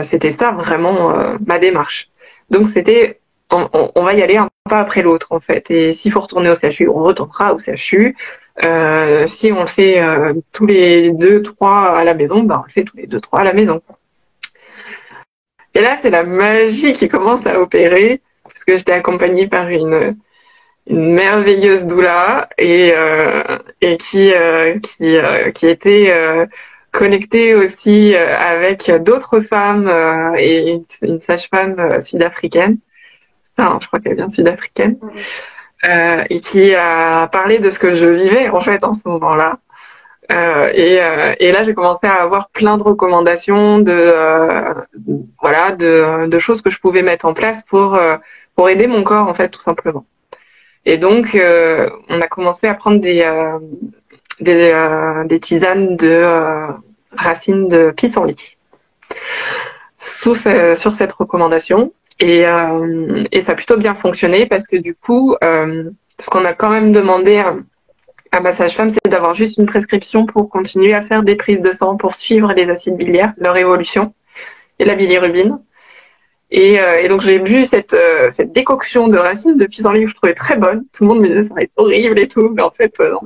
C'était ça vraiment ma démarche. Donc c'était on va y aller un pas après l'autre en fait. Et s'il faut retourner au CHU, on retournera au CHU. Si on le fait tous les 2-3 à la maison, on le fait tous les 2-3 à la maison. Et là c'est la magie qui commence à opérer parce que j'étais accompagnée par une merveilleuse doula et qui était connectée aussi avec d'autres femmes et une sage-femme sud-africaine. Ça, je crois qu'elle vient sud-africaine. Et qui a parlé de ce que je vivais en fait en ce moment-là. Et là, j'ai commencé à avoir plein de recommandations de choses que je pouvais mettre en place pour aider mon corps, en fait, tout simplement. Et donc, on a commencé à prendre des tisanes de racines de pissenlit sur cette recommandation. Et ça a plutôt bien fonctionné parce que du coup, ce qu'on a quand même demandé à ma sage-femme, c'est d'avoir juste une prescription pour continuer à faire des prises de sang pour suivre les acides biliaires, leur évolution et la bilirubine. Et donc j'ai bu cette décoction de racines de pissenlit que je trouvais très bonne. Tout le monde me disait ça va être horrible et tout, mais en fait non.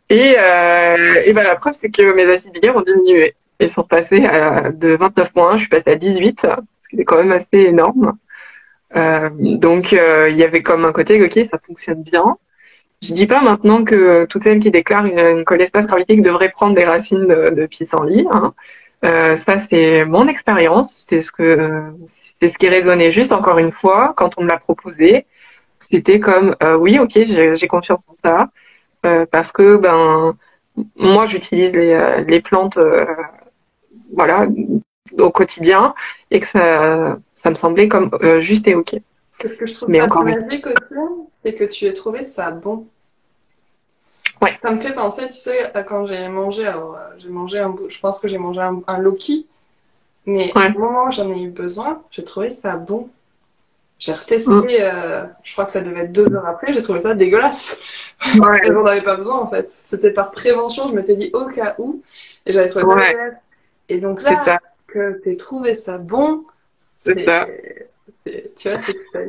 Et ben la preuve c'est que mes acides biliaires ont diminué. Ils sont passés de 29,1, je suis passée à 18, ce qui est quand même assez énorme. Donc il y avait comme un côté ok, ça fonctionne bien. Je dis pas maintenant que toutes celles qui déclarent une cholestase gravitique devraient prendre des racines de pissenlit. Hein. Ça, c'est mon expérience. C'est ce qui résonnait juste encore une fois quand on me l'a proposé. C'était comme, oui, ok, j'ai confiance en ça. Parce que, moi, j'utilise les plantes, voilà, au quotidien et que ça me semblait comme juste et ok. Ce que je trouve Mais pas encore une magique aussi, c'est que tu aies trouvé ça bon. Ouais. Ça me fait penser, tu sais, quand j'ai mangé, j'ai mangé je pense que j'ai mangé un Loki, mais Ouais. au moment où j'en ai eu besoin, j'ai trouvé ça bon. J'ai retesté, je crois que ça devait être 2 heures après, j'ai trouvé ça dégueulasse. Ouais. J'en avais pas besoin en fait. C'était par prévention, je m'étais dit au cas où, et j'avais trouvé ça Ouais. dégueulasse. Et donc C'est là, ça. que t'aies trouvé ça bon, C'est ça. tu vois, c'est tout à fait.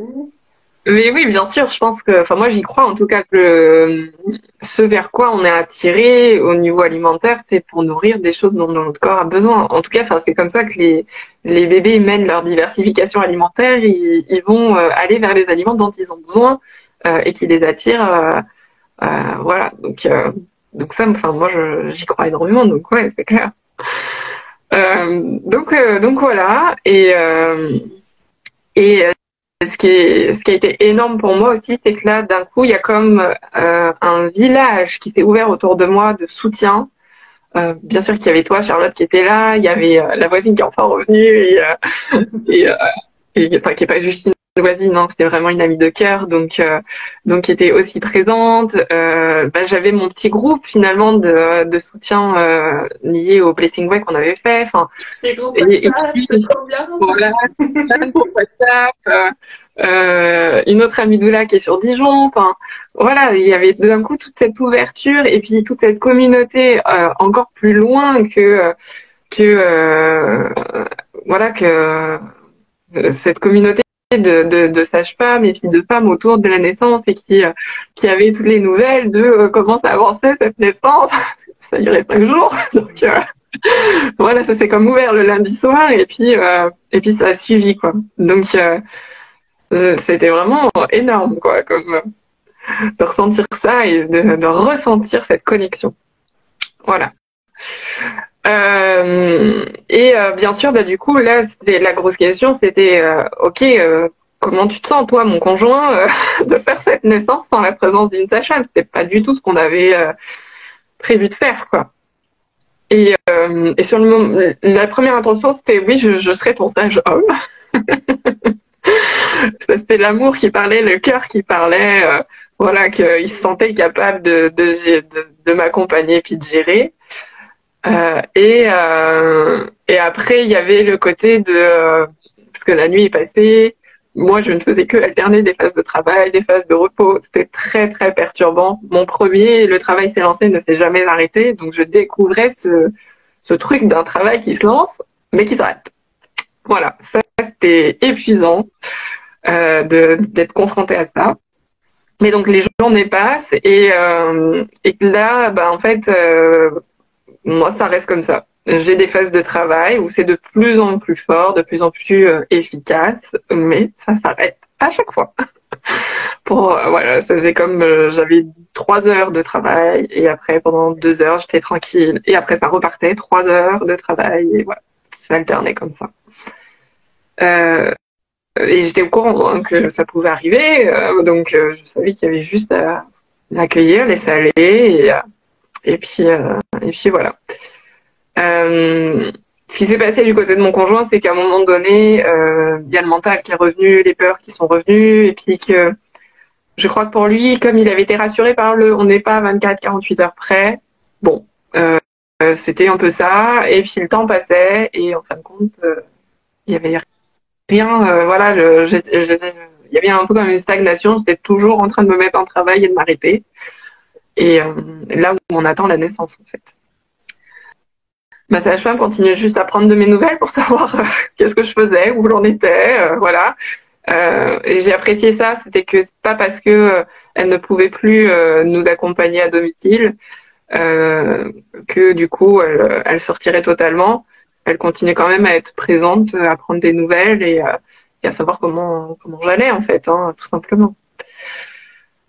Mais oui, bien sûr, je pense que, enfin moi j'y crois en tout cas que ce vers quoi on est attiré au niveau alimentaire, c'est pour nourrir des choses dont notre corps a besoin. En tout cas, enfin c'est comme ça que les bébés mènent leur diversification alimentaire. Ils vont aller vers les aliments dont ils ont besoin et qui les attirent. Voilà. Donc ça, enfin moi j'y crois énormément. Donc ouais, c'est clair. Donc voilà. Et ce qui a été énorme pour moi aussi, c'est que là, d'un coup, il y a comme un village qui s'est ouvert autour de moi de soutien. Bien sûr qu'il y avait toi, Charlotte, qui était là. Il y avait la voisine qui est enfin revenue et, euh, enfin, qui est pas juste une voisine, non, c'était vraiment une amie de cœur, donc qui était aussi présente. J'avais mon petit groupe finalement de soutien lié au Blessing Way qu'on avait fait. Enfin, Les groupes et WhatsApp, puis c'est trop bien. voilà, un groupe WhatsApp, une autre amie Doula qui est sur Dijon. Enfin, voilà, il y avait d'un coup toute cette ouverture et puis toute cette communauté encore plus loin que voilà que cette communauté de sages-femmes et puis de femmes autour de la naissance et qui avaient toutes les nouvelles de comment ça avançait cette naissance. Ça durait 5 jours, donc voilà, ça s'est comme ouvert le lundi soir et puis ça a suivi quoi. Donc c'était vraiment énorme quoi, comme de ressentir ça et de ressentir cette connexion. Voilà. Bien sûr, du coup, là, la grosse question, c'était, ok, comment tu te sens, toi, mon conjoint, de faire cette naissance sans la présence d'une sage-femme? C'était pas du tout ce qu'on avait prévu de faire, quoi. Et sur le moment, la première intention, c'était, oui, je serai ton sage homme. Ça, c'était l'amour qui parlait, le cœur qui parlait, voilà, qu'il se sentait capable de m'accompagner puis de gérer. Et après, il y avait le côté parce que la nuit est passée, moi je ne faisais que alterner des phases de travail, des phases de repos. C'était très très perturbant. Le travail s'est lancé, ne s'est jamais arrêté, donc je découvrais ce truc d'un travail qui se lance, mais qui s'arrête. Voilà, ça c'était épuisant d'être confronté à ça. Mais donc les journées passent et là, en fait, moi ça reste comme ça. J'ai des phases de travail où c'est de plus en plus fort, de plus en plus efficace, mais ça s'arrête à chaque fois. Voilà, ça faisait comme j'avais 3 heures de travail et après pendant 2 heures j'étais tranquille et après ça repartait 3 heures de travail et voilà, ça alternait comme ça. Et j'étais au courant que ça pouvait arriver, donc je savais qu'il y avait juste à l'accueillir, laisser aller Et puis voilà. Ce qui s'est passé du côté de mon conjoint, c'est qu'à un moment donné, il y a le mental qui est revenu, les peurs qui sont revenues, et puis que je crois que pour lui, comme il avait été rassuré par on n'est pas à 24-48 heures près, bon, c'était un peu ça, et puis le temps passait, et en fin de compte, il y avait rien, voilà, il y avait un peu comme une stagnation, j'étais toujours en train de me mettre en travail et de m'arrêter, et là où on attend la naissance, en fait. Ma sage-femme continuait juste à prendre de mes nouvelles pour savoir qu'est-ce que je faisais, où j'en étais, voilà. Et j'ai apprécié ça, c'était que c'est pas parce que elle ne pouvait plus nous accompagner à domicile que du coup elle sortirait totalement. Elle continuait quand même à être présente, à prendre des nouvelles et à savoir comment j'allais en fait, hein, tout simplement.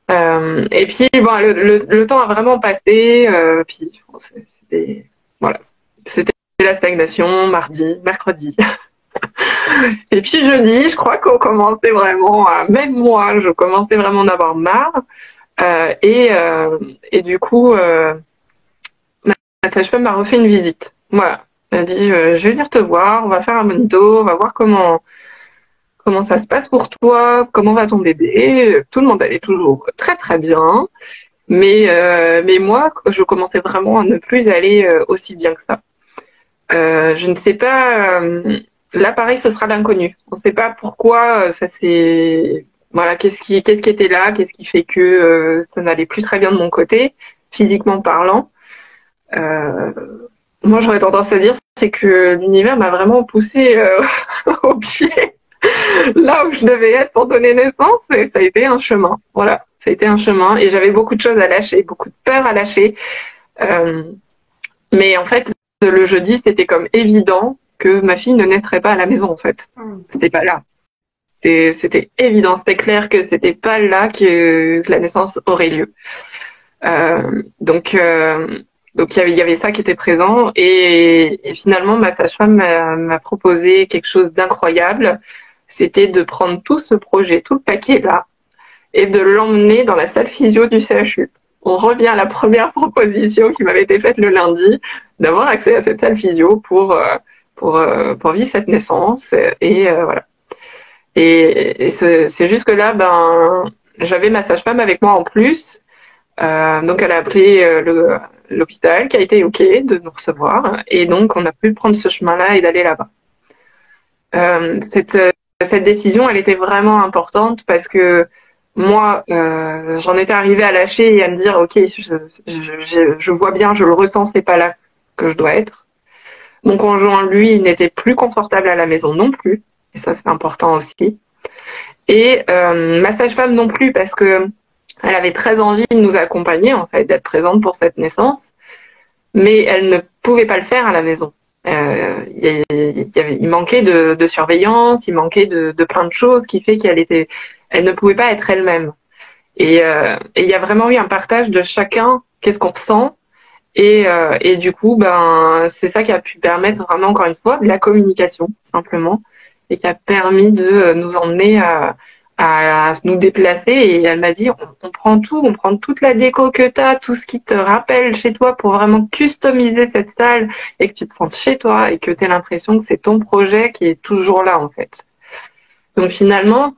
Et puis bon, le temps a vraiment passé, puis bon, c'était voilà, c'était la stagnation, mercredi. Et puis jeudi, je crois qu'on commençait vraiment, même moi, je commençais vraiment d'avoir marre. Et du coup, ma sage-femme m'a refait une visite. Voilà. Elle a dit, je vais venir te voir, on va faire un monito, on va voir comment ça se passe pour toi, comment va ton bébé. Tout le monde allait toujours très très bien. Mais moi, je commençais vraiment à ne plus aller aussi bien que ça. Je ne sais pas... là, pareil, ce sera l'inconnu. On ne sait pas pourquoi ça s'est... Voilà, qu'est-ce qui était là, qu'est-ce qui fait que ça n'allait plus très bien de mon côté, physiquement parlant. Moi, j'aurais tendance à dire, c'est que l'univers m'a vraiment poussé au pied, là où je devais être pour donner naissance, et ça a été un chemin. Voilà, ça a été un chemin, et j'avais beaucoup de choses à lâcher, beaucoup de peur à lâcher. Mais en fait, le jeudi, c'était comme évident que ma fille ne naîtrait pas à la maison, en fait. C'était pas là. C'était évident, c'était clair que c'était pas là que la naissance aurait lieu. Donc il y avait ça qui était présent et finalement ma sage-femme m'a proposé quelque chose d'incroyable. C'était de prendre tout ce projet, tout le paquet là, et de l'emmener dans la salle physio du CHU. On revient à la première proposition qui m'avait été faite le lundi, d'avoir accès à cette salle physio pour vivre cette naissance et voilà. Et c'est juste que là, j'avais ma sage-femme avec moi en plus. Donc elle a appelé l'hôpital qui a été OK de nous recevoir. Et donc on a pu prendre ce chemin-là et d'aller là-bas. Cette décision, elle était vraiment importante parce que moi, j'en étais arrivée à lâcher et à me dire OK, je vois bien, je le ressens, c'est pas là que je dois être. Mon conjoint, lui, n'était plus confortable à la maison non plus. Et ça, c'est important aussi. Et ma sage-femme non plus, parce que elle avait très envie de nous accompagner, en fait, d'être présente pour cette naissance. Mais elle ne pouvait pas le faire à la maison. Il manquait de surveillance, il manquait de plein de choses qui fait elle ne pouvait pas être elle-même. Et il y a vraiment eu un partage de chacun, qu'est-ce qu'on ressent. Et du coup, c'est ça qui a pu permettre vraiment, encore une fois, de la communication, simplement. Et qui a permis de nous emmener à nous déplacer. Et elle m'a dit, on prend tout, on prend toute la déco que tu as, tout ce qui te rappelle chez toi pour vraiment customiser cette salle et que tu te sentes chez toi et que tu aies l'impression que c'est ton projet qui est toujours là, en fait. Donc finalement,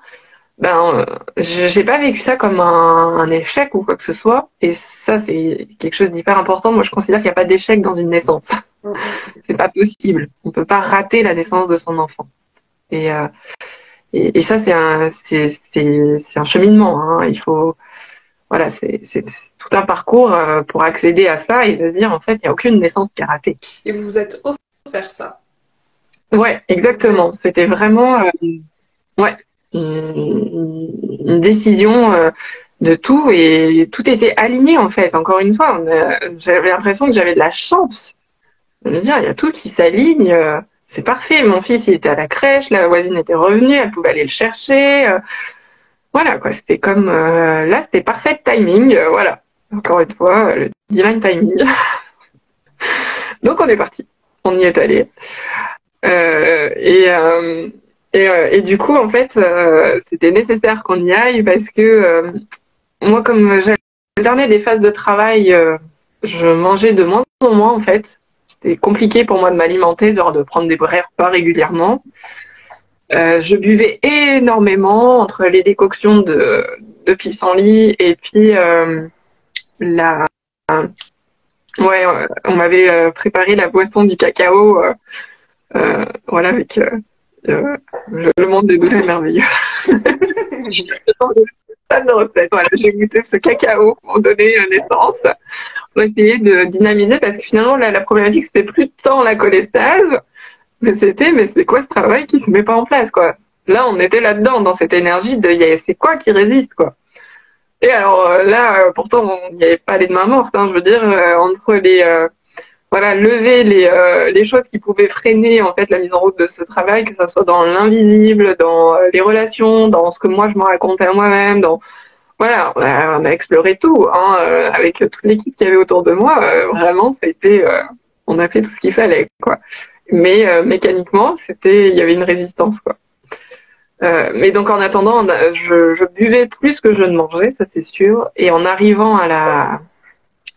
j'ai pas vécu ça comme un échec ou quoi que ce soit. Et ça, c'est quelque chose d'hyper important. Moi, je considère qu'il n'y a pas d'échec dans une naissance. C'est pas possible. On peut pas rater la naissance de son enfant. Et ça, c'est un cheminement. Hein. Il faut, voilà, c'est tout un parcours pour accéder à ça et de se dire, en fait, il n'y a aucune naissance qui est ratée. Et vous vous êtes offert ça. Ouais, exactement. C'était vraiment, ouais, une décision de tout et tout était aligné, en fait. Encore une fois, j'avais l'impression que j'avais de la chance. De me dire, il y a tout qui s'aligne. C'est parfait. Mon fils, il était à la crèche, la voisine était revenue, elle pouvait aller le chercher. Voilà, quoi. C'était comme là, c'était parfait timing. Voilà. Encore une fois, le divine timing. Donc on est parti. On y est allé. Et du coup, en fait, c'était nécessaire qu'on y aille parce que moi, comme j'alternais des phases de travail je mangeais de moins en moins en fait. C'était compliqué pour moi de m'alimenter, genre de prendre des vrais repas régulièrement. Je buvais énormément entre les décoctions de pissenlit et puis la ouais, on m'avait préparé la boisson du cacao, voilà, avec le monde des douleurs est merveilleux. Je sens que c'est de recette. Voilà, j'ai goûté ce cacao pour donner naissance, pour essayer de dynamiser, parce que finalement, la problématique, c'était plus tant la cholestase, mais c'est quoi ce travail qui se met pas en place, quoi. Là, on était là-dedans, dans cette énergie de, c'est quoi qui résiste, quoi. Et alors là, pourtant, il n'y avait pas les mains mortes, hein, je veux dire, entre voilà, lever les choses qui pouvaient freiner en fait la mise en route de ce travail, que ça soit dans l'invisible, dans les relations, dans ce que moi je me racontais à moi-même, dans voilà, on a exploré tout, hein, avec toute l'équipe qu'il y avait autour de moi. Vraiment, ça a été, on a fait tout ce qu'il fallait, quoi. Mais mécaniquement, il y avait une résistance, quoi. Mais donc en attendant, je buvais plus que je ne mangeais, ça c'est sûr. Et en arrivant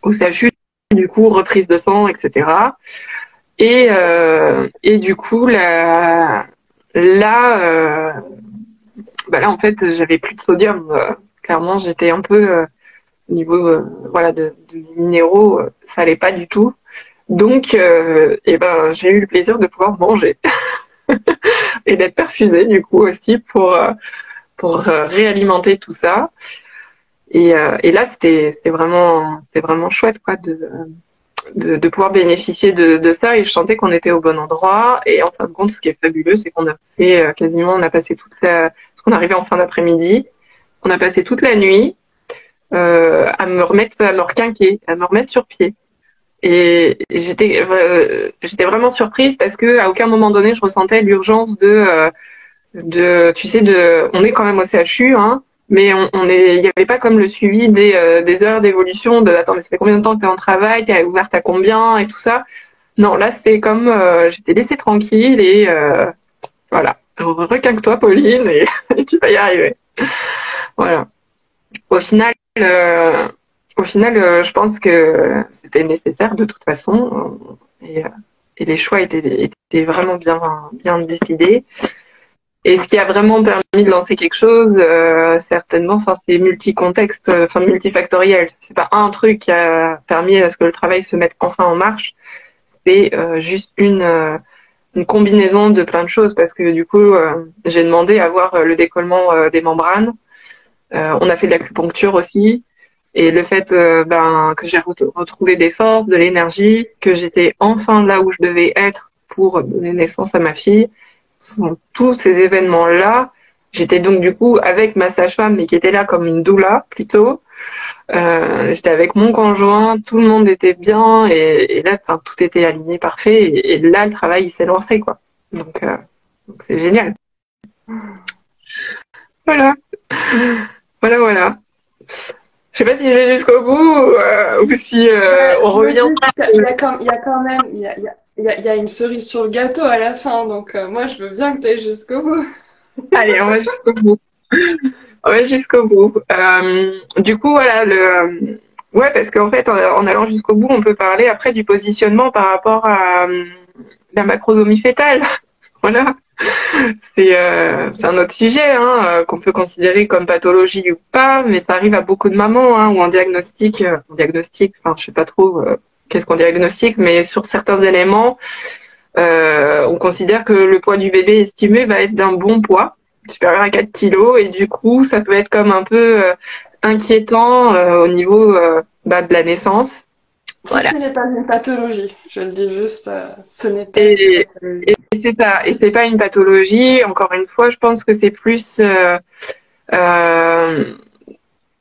au CHU, du coup, reprise de sang, etc. Et du coup, là, en fait, j'avais plus de sodium. Clairement, j'étais un peu au niveau, voilà, de minéraux, ça allait pas du tout. Donc, et ben, j'ai eu le plaisir de pouvoir manger et d'être perfusée, du coup, aussi pour réalimenter tout ça. Et là, c'était vraiment chouette, quoi, de pouvoir bénéficier de ça, et je sentais qu'on était au bon endroit. Et en fin de compte, ce qui est fabuleux, c'est qu'on a fait on a passé parce qu'on arrivait en fin d'après-midi, on a passé toute la nuit à me requinquer, à me remettre sur pied. Et j'étais vraiment surprise parce que à aucun moment donné, je ressentais l'urgence tu sais, on est quand même au CHU, hein, mais il n'y avait pas comme le suivi des heures d'évolution, attends, mais ça fait combien de temps que tu es en travail, tu es ouverte à combien et tout ça. Non, là, c'était comme, j'étais laissée tranquille et voilà. Requinque-toi, Pauline, et tu vas y arriver. Voilà. Au final, je pense que c'était nécessaire de toute façon, et les choix étaient vraiment bien décidés. Et ce qui a vraiment permis de lancer quelque chose, certainement, enfin, c'est multi-contexte, enfin multifactoriel. C'est pas un truc qui a permis à ce que le travail se mette enfin en marche. C'est juste une combinaison de plein de choses, parce que du coup, j'ai demandé à voir le décollement des membranes. On a fait de l'acupuncture aussi. Et le fait que j'ai retrouvé des forces, de l'énergie, que j'étais enfin là où je devais être pour donner naissance à ma fille, tous ces événements-là, j'étais donc du coup avec ma sage-femme, mais qui était là comme une doula plutôt. J'étais avec mon conjoint, tout le monde était bien, et là, tout était aligné parfait, et là, le travail, il s'est lancé, quoi. Donc c'est génial. Voilà. Voilà. Je sais pas si je vais jusqu'au bout, ou si on revient. Il y a quand même, il y a une cerise sur le gâteau à la fin, donc moi, je veux bien que tu ailles jusqu'au bout. Allez, on va jusqu'au bout. On va jusqu'au bout. Du coup, voilà, ouais, parce qu'en fait, en allant jusqu'au bout, on peut parler après du positionnement par rapport à la macrosomie fétale. Voilà. C'est un autre sujet, hein, qu'on peut considérer comme pathologie ou pas, mais ça arrive à beaucoup de mamans, hein, ou en diagnostic, enfin, je sais pas trop qu'est-ce qu'on diagnostique, mais sur certains éléments, on considère que le poids du bébé estimé va être d'un bon poids, supérieur à 4 kilos, et du coup, ça peut être comme un peu inquiétant au niveau de la naissance. Voilà. Ce n'est pas une pathologie, je le dis juste, ce n'est pas une pathologie. Et c'est ça, et c'est pas une pathologie. Encore une fois, je pense que c'est plus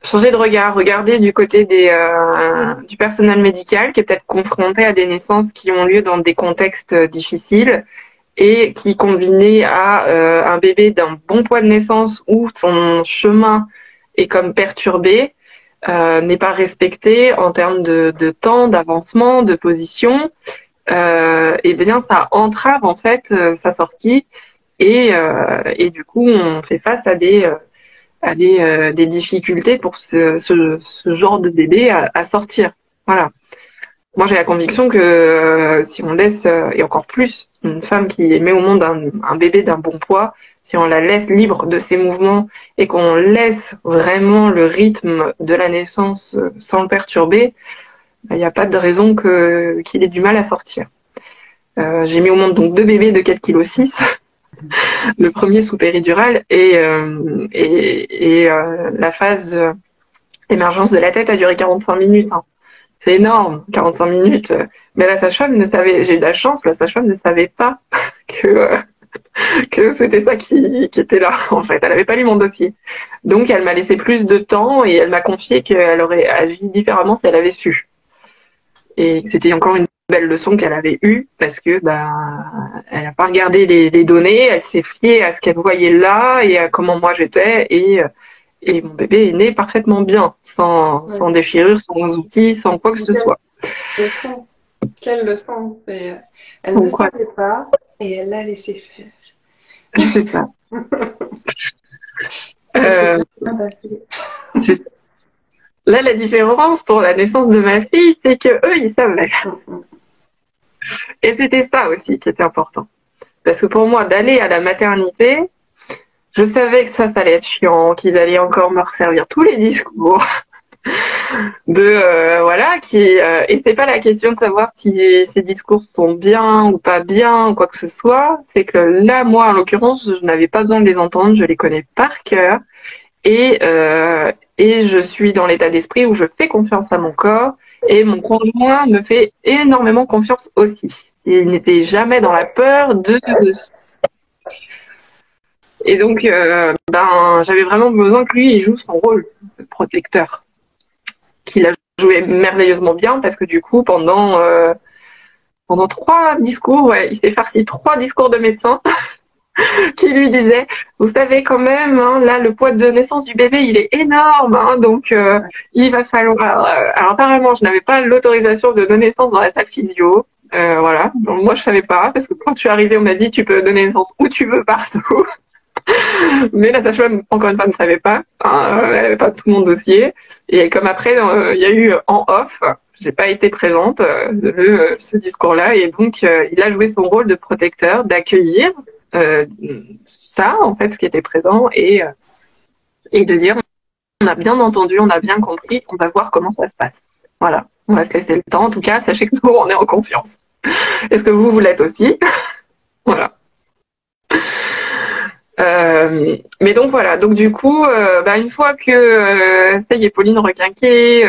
changer de regard, regarder du côté du personnel médical qui est peut-être confronté à des naissances qui ont lieu dans des contextes difficiles, et qui, combiné à un bébé d'un bon poids de naissance où son chemin est comme perturbé, n'est pas respecté en termes de temps, d'avancement, de position, et bien ça entrave en fait sa sortie, et du coup on fait face à des difficultés pour ce genre de bébé à sortir. Voilà. Moi, j'ai la conviction que si on laisse, et encore plus, une femme qui met au monde un bébé d'un bon poids, si on la laisse libre de ses mouvements et qu'on laisse vraiment le rythme de la naissance sans le perturber, il n'y a pas de raison qu'il ait du mal à sortir. J'ai mis au monde donc 2 bébés de 4,6 kg, le premier sous péridurale et la phase d'émergence de la tête a duré 45 minutes. Hein. C'est énorme, 45 minutes. Mais la sage-femme ne savait, j'ai eu de la chance, la sage-femme ne savait pas que c'était ça qui était là, en fait. Elle n'avait pas lu mon dossier. Donc, elle m'a laissé plus de temps et elle m'a confié qu'elle aurait agi différemment si elle avait su. Et c'était encore une belle leçon qu'elle avait eue parce que, elle n'a pas regardé les données, elle s'est fiée à ce qu'elle voyait là et à comment moi j'étais et mon bébé est né parfaitement bien, sans déchirure, sans outils, sans quoi que ce soit. Quelle leçon. Elle ne savait pas et elle l'a laissé faire. C'est ça. Là, la différence pour la naissance de ma fille, c'est que eux, ils savaient. Et c'était ça aussi qui était important. Parce que pour moi, d'aller à la maternité, je savais que ça allait être chiant, qu'ils allaient encore me resservir tous les discours. Et c'est pas la question de savoir si ces discours sont bien ou pas bien ou quoi que ce soit. C'est que là, moi, en l'occurrence, je n'avais pas besoin de les entendre, je les connais par cœur. Et je suis dans l'état d'esprit où je fais confiance à mon corps et mon conjoint me fait énormément confiance aussi. Il n'était jamais dans la peur de... Et donc, j'avais vraiment besoin que lui, il joue son rôle de protecteur, qu'il a joué merveilleusement bien parce que du coup, pendant 3 discours, il s'est farci 3 discours de médecin qui lui disaient, vous savez quand même, hein, là, le poids de naissance du bébé, il est énorme, hein, donc il va falloir... Alors apparemment, je n'avais pas l'autorisation de donner naissance dans la salle physio. Voilà, donc, moi je savais pas parce que quand je suis arrivée, on m'a dit tu peux donner naissance où tu veux partout. Mais la sage-femme, encore une fois, ne savait pas. Hein, elle n'avait pas tout mon dossier. Et comme après, il y a eu en off, j'ai pas été présente de ce discours-là. Et donc, il a joué son rôle de protecteur, d'accueillir ça, en fait, ce qui était présent, et de dire, on a bien entendu, on a bien compris, on va voir comment ça se passe. Voilà, on va se laisser le temps. En tout cas, sachez que nous, on est en confiance. Est-ce que vous l'êtes aussi? Voilà. Mais donc voilà, donc du coup, une fois que ça y est, Pauline requinquée,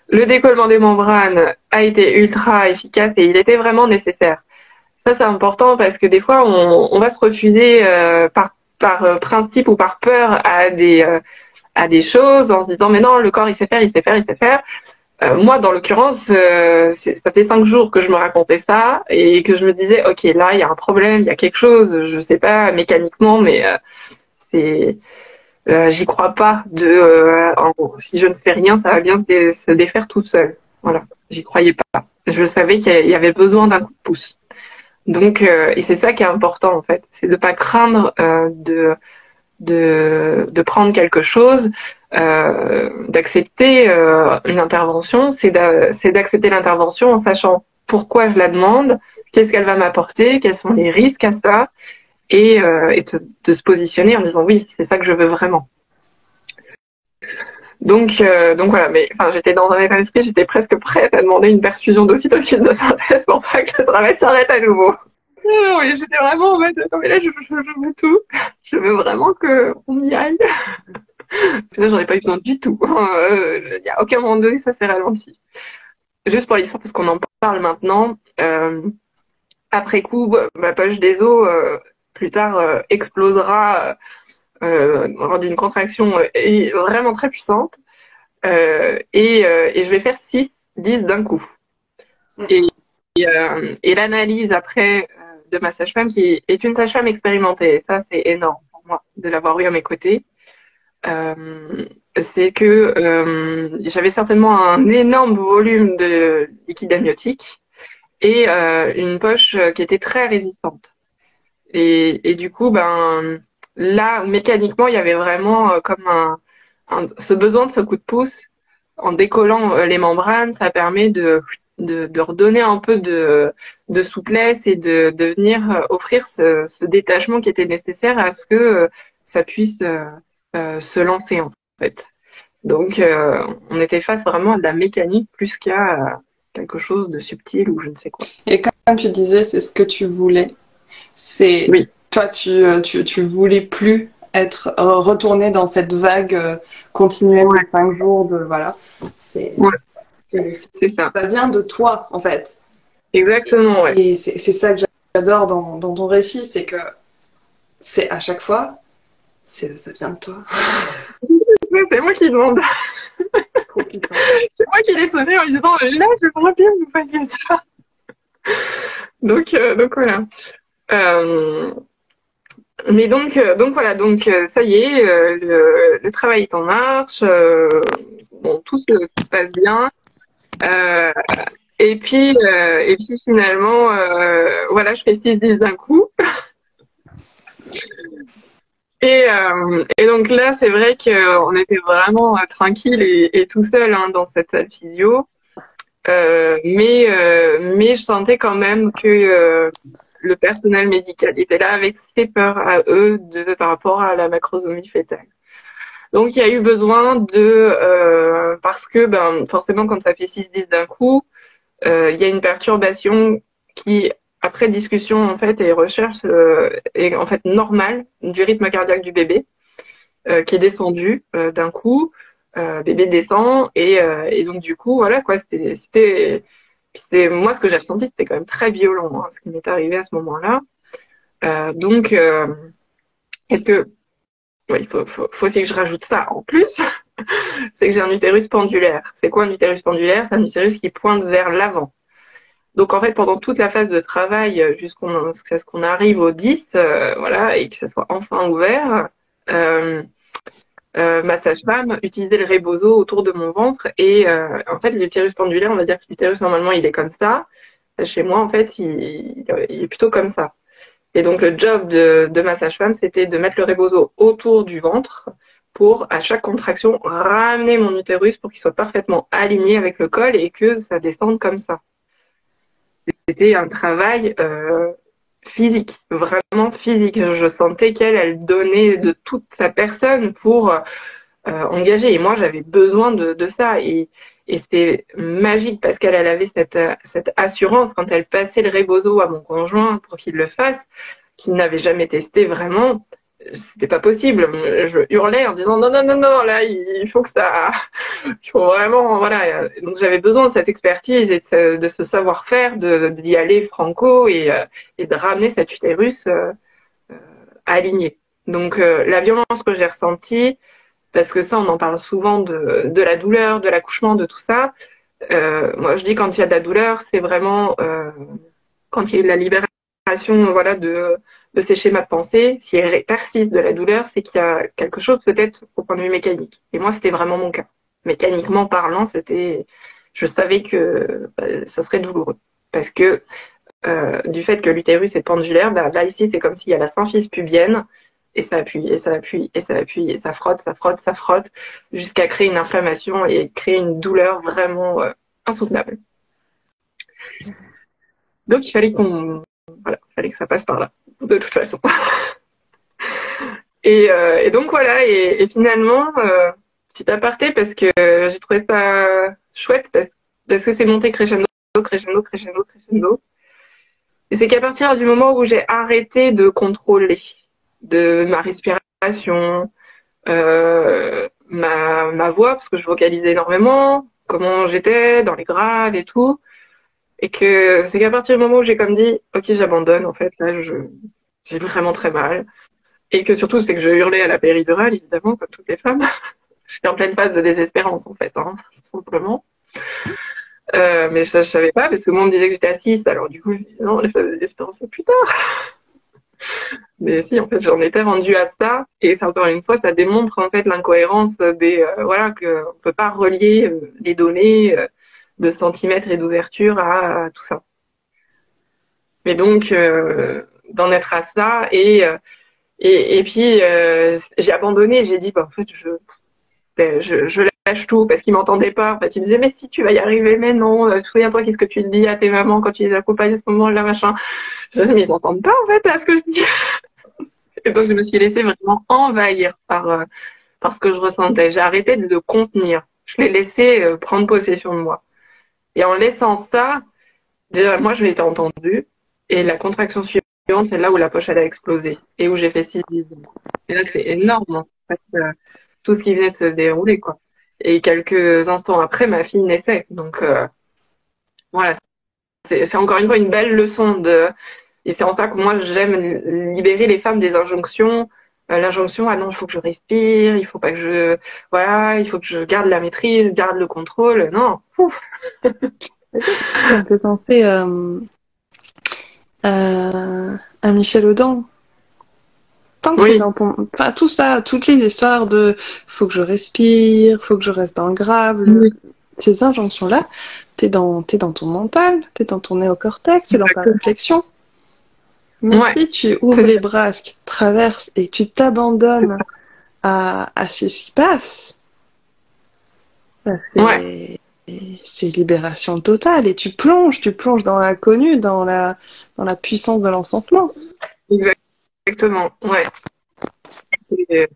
le décollement des membranes a été ultra efficace et il était vraiment nécessaire. Ça, c'est important parce que des fois, on va se refuser par principe ou par peur à des choses en se disant mais non, le corps il sait faire, il sait faire, il sait faire. Moi, dans l'occurrence, ça fait 5 jours que je me racontais ça et que je me disais, ok, là, il y a un problème, il y a quelque chose, je sais pas mécaniquement, mais j'y crois pas. Si je ne fais rien, ça va bien se défaire tout seul. Voilà, j'y croyais pas. Je savais qu'il y avait besoin d'un coup de pouce. Donc, et c'est ça qui est important en fait, c'est de pas craindre de prendre quelque chose, d'accepter une intervention, c'est d'accepter l'intervention en sachant pourquoi je la demande, qu'est-ce qu'elle va m'apporter, quels sont les risques à ça, et de se positionner en disant oui, c'est ça que je veux vraiment. Donc voilà, mais enfin j'étais dans un état d'esprit, j'étais presque prête à demander une perfusion d'ocytocine de synthèse pour pas que le travail s'arrête à nouveau. Oui, j'étais vraiment en mode, non mais là je veux tout, je veux vraiment qu'on y aille. Puis là j'en ai pas eu besoin du tout. Il n'y a aucun moment donné ça s'est ralenti. Juste pour l'histoire parce qu'on en parle maintenant. Après coup, ma poche des os plus tard explosera lors d'une contraction vraiment très puissante et je vais faire 6-10 d'un coup. Et l'analyse après de ma sage-femme, qui est une sage-femme expérimentée, ça c'est énorme pour moi de l'avoir eu à mes côtés, c'est que j'avais certainement un énorme volume de liquide amniotique et une poche qui était très résistante. Et du coup, là, mécaniquement, il y avait vraiment comme ce besoin de ce coup de pouce. En décollant les membranes, ça permet de redonner un peu de souplesse et de venir offrir ce détachement qui était nécessaire à ce que ça puisse se lancer en fait. Donc on était face vraiment à de la mécanique plus qu'à quelque chose de subtil ou je ne sais quoi. Et comme tu disais, c'est ce que tu voulais. C'est Oui, toi, tu voulais plus être retourné dans cette vague continuelle de ouais, 5 jours de voilà. C'est ouais, c'est- c'est ça. ça vient de toi en fait. Exactement, ouais. Et c'est ça que j'adore dans ton récit, c'est que c'est à chaque fois, ça vient de toi. C'est moi qui demande. Trop puissant. C'est moi qui l'ai sonné en lui disant là, j'aimerais bien que vous fassiez ça. Donc voilà. Euh, mais donc voilà, donc ça y est, le travail est en marche, bon, tout se passe bien. Euh, et puis finalement, voilà, je fais 6-10 d'un coup. Et donc là, c'est vrai qu'on était vraiment tranquille et tout seul hein, dans cette salle physio. Mais je sentais quand même que le personnel médical était là avec ses peurs à eux par rapport à la macrosomie fœtale. Donc il y a eu besoin parce que ben forcément quand ça fait 6-10 d'un coup, il y a une perturbation qui après discussion en fait et recherche est en fait normale du rythme cardiaque du bébé qui est descendu d'un coup. Bébé descend et donc du coup voilà quoi c'est moi ce que j'ai ressenti c'était quand même très violent hein, ce qui m'est arrivé à ce moment-là. Donc est-ce que ouais, il faut aussi que je rajoute ça en plus, c'est que j'ai un utérus pendulaire. C'est quoi un utérus pendulaire? C'est un utérus qui pointe vers l'avant. Donc en fait, pendant toute la phase de travail, jusqu'à ce qu'on arrive au 10, voilà, et que ça soit enfin ouvert, euh, ma sage-femme utilisait le rebozo autour de mon ventre et en fait, l'utérus pendulaire, on va dire que l'utérus normalement il est comme ça. Chez moi, en fait, il est plutôt comme ça. Et donc le job de ma sage-femme, c'était de mettre le rebozo autour du ventre pour à chaque contraction ramener mon utérus pour qu'il soit parfaitement aligné avec le col et que ça descende comme ça. C'était un travail physique, vraiment physique. Je sentais elle donnait de toute sa personne pour engager. Et moi, j'avais besoin de ça. Et c'était magique parce qu'elle avait cette assurance quand elle passait le rebozo à mon conjoint pour qu'il le fasse, qu'il n'avait jamais testé vraiment. C'était pas possible. Je hurlais en disant non, non, non, non, là, il faut que ça, il faut vraiment, voilà. Donc j'avais besoin de cette expertise et de ce savoir-faire, d'y aller franco et de ramener cet utérus aligné. Donc la violence que j'ai ressentie, parce que ça, on en parle souvent de la douleur, de l'accouchement, de tout ça. Moi, je dis quand il y a de la douleur, c'est vraiment quand il y a eu de la libération, voilà, de ces schémas de pensée. S'il persiste de la douleur, c'est qu'il y a quelque chose peut-être au point de vue mécanique. Et moi, c'était vraiment mon cas. Mécaniquement parlant, je savais que ça serait douloureux parce que du fait que l'utérus est pendulaire, bah, là ici c'est comme s'il y a la symphyse pubienne et ça appuie et ça appuie et ça appuie et ça frotte, ça frotte, ça frotte jusqu'à créer une inflammation et créer une douleur vraiment insoutenable. Donc il fallait il fallait que ça passe par là de toute façon. Et donc voilà et finalement petit aparté parce que j'ai trouvé ça chouette parce que c'est monté crescendo, crescendo, crescendo, crescendo. Et c'est qu'à partir du moment où j'ai arrêté de contrôler de ma respiration, ma voix, parce que je vocalisais énormément, comment j'étais dans les graves et tout, et que c'est qu'à partir du moment où j'ai comme dit, ok, j'abandonne, en fait, là, j'ai vraiment très mal. Et que surtout, c'est que je hurlais à la péridurale, évidemment, comme toutes les femmes. J'étais en pleine phase de désespérance, en fait, hein, tout simplement. Mais ça, je savais pas, parce que moi, on me disait que j'étais assise, alors du coup, je me disais, non, les phases de désespérance, c'est plus tard. Mais si, en fait, j'en étais rendue à ça. Et c'est encore une fois, ça démontre en fait l'incohérence voilà, qu'on peut pas relier les données de centimètres et d'ouverture à tout ça. Mais donc, d'en être à ça et puis j'ai abandonné. J'ai dit, bah, en fait, je lâche tout parce qu'ils m'entendaient pas. En fait, ils me disaient mais si tu vas y arriver, mais non. Souviens-toi qu'est-ce que tu dis à tes mamans quand tu les accompagnes à ce moment-là, machin. Je disais mais ils entendent pas en fait à ce que je dis. Et donc je me suis laissée vraiment envahir par ce que je ressentais. J'ai arrêté de le contenir. Je l'ai laissé prendre possession de moi. Et en laissant ça, déjà moi je l'ai été entendue et la contraction suivante, c'est là où la pochette a explosé et où j'ai fait 6-10 ans. Et là c'est énorme en fait, tout ce qui venait de se dérouler quoi. Et quelques instants après, ma fille naissait. Donc voilà, c'est encore une fois une belle leçon de. Et c'est en ça que moi j'aime libérer les femmes des injonctions. L'injonction, ah non, il faut que je respire, il faut pas que je, voilà, il faut que je garde la maîtrise, garde le contrôle. Non, ouf. Ça me fait penser à Michel Audin. Tant que t'es Oui, dans ton... Enfin, tout ça, toutes les histoires de faut que je respire, faut que je reste dans le grave, oui, ces injonctions-là, t'es dans ton mental, t'es dans ton néocortex, t'es dans ta exactement. réflexion. Mais Ouais, si tu ouvres c'est les ça, bras à ce qui te traverse et tu c'est t'abandonnes ça. à ce qui se passe, ça Ouais, c'est libération totale et tu plonges dans l'inconnu, dans la puissance de l'enfantement. exactement. Ouais. C'est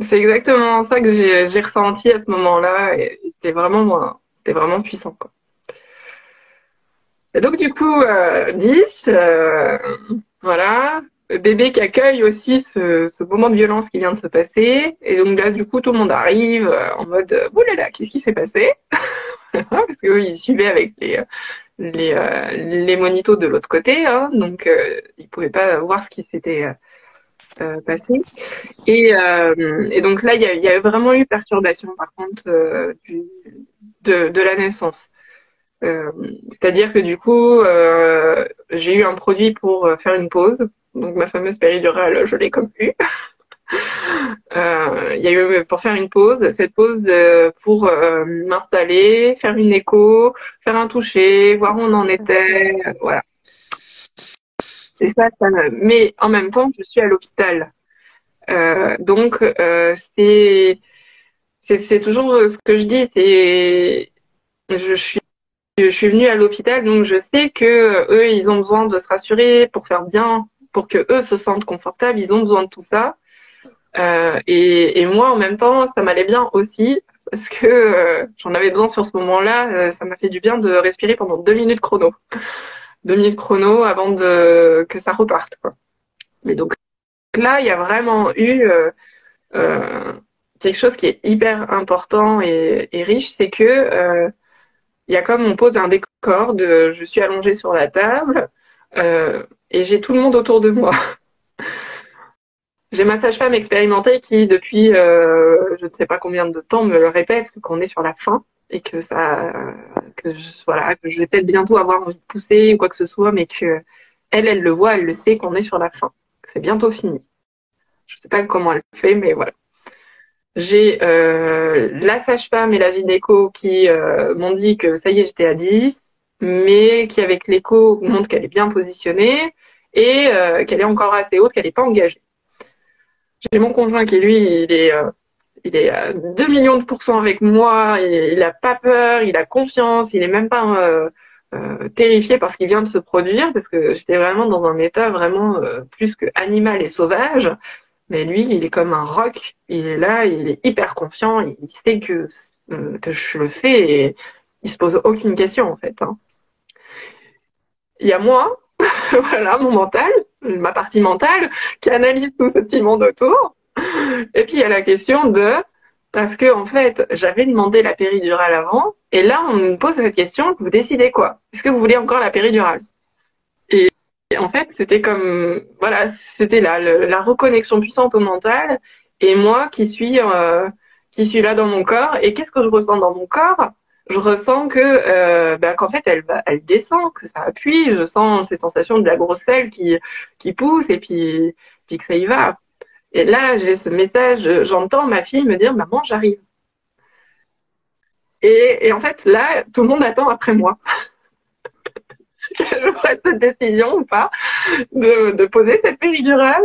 c'est exactement ça que j'ai ressenti à ce moment-là et c'était vraiment puissant quoi. Et donc du coup 10 voilà, le bébé qui accueille aussi ce moment de violence qui vient de se passer et donc là du coup tout le monde arrive en mode oh là là, qu'est-ce qui s'est passé? Parce que eux, ils suivaient avec les monitos de l'autre côté hein, donc ils pouvaient pas voir ce qui s'était passé. Et donc là, il y a vraiment eu perturbation, par contre, de la naissance. Euh, C'est-à-dire que du coup, j'ai eu un produit pour faire une pause. Donc ma fameuse péridurale, je l'ai comme eu. Il y a eu pour faire une pause, cette pause pour m'installer, faire une écho, faire un toucher, voir où on en était, voilà. Et mais en même temps, je suis à l'hôpital. Donc c'est toujours ce que je dis, c'est je suis je suis venue à l'hôpital, donc je sais que eux, ils ont besoin de se rassurer pour faire bien, pour que eux se sentent confortables, ils ont besoin de tout ça. Et moi, en même temps, ça m'allait bien aussi parce que j'en avais besoin sur ce moment-là. Ça m'a fait du bien de respirer pendant 2 minutes chrono, 2 minutes chrono avant de que ça reparte, quoi. Mais donc là, il y a vraiment eu euh, quelque chose qui est hyper important et riche, c'est que il y a comme on pose un décor de je suis allongée sur la table et j'ai tout le monde autour de moi. J'ai ma sage-femme expérimentée qui depuis je ne sais pas combien de temps me le répète qu'on est sur la fin et que ça voilà que je vais peut-être bientôt avoir envie de pousser ou quoi que ce soit, mais que elle le voit, elle le sait qu'on est sur la fin, que c'est bientôt fini. Je sais pas comment elle fait, mais voilà. J'ai la sage-femme et la gynéco qui m'ont dit que ça y est, j'étais à 10, mais qui avec l'écho montre qu'elle est bien positionnée et qu'elle est encore assez haute, qu'elle n'est pas engagée. J'ai mon conjoint qui, lui, il est à 2 millions de pourcents avec moi, il n'a pas peur, il a confiance, il n'est même pas terrifié par ce qui vient de se produire, parce que j'étais vraiment dans un état vraiment plus que animal et sauvage. Mais lui, il est comme un roc. Il est là, il est hyper confiant. Il sait que je le fais et il se pose aucune question en fait, hein. Il y a moi, voilà, mon mental, ma partie mentale, qui analyse tout ce petit monde autour. Et puis il y a la question de parce que en fait, j'avais demandé la péridurale avant, et là on me pose cette question, vous décidez quoi? Est-ce que vous voulez encore la péridurale? Et en fait, c'était comme, voilà, c'était là, la reconnexion puissante au mental et moi qui suis là dans mon corps. Et qu'est-ce que je ressens dans mon corps? Je ressens que, qu'en fait, elle descend, que ça appuie. Je sens cette sensation de la grosse selle qui pousse et puis que ça y va. Et là, j'ai ce message, j'entends ma fille me dire, maman, j'arrive. Et en fait, là, tout le monde attend après moi que je prenne cette décision ou pas. De poser cette péridurale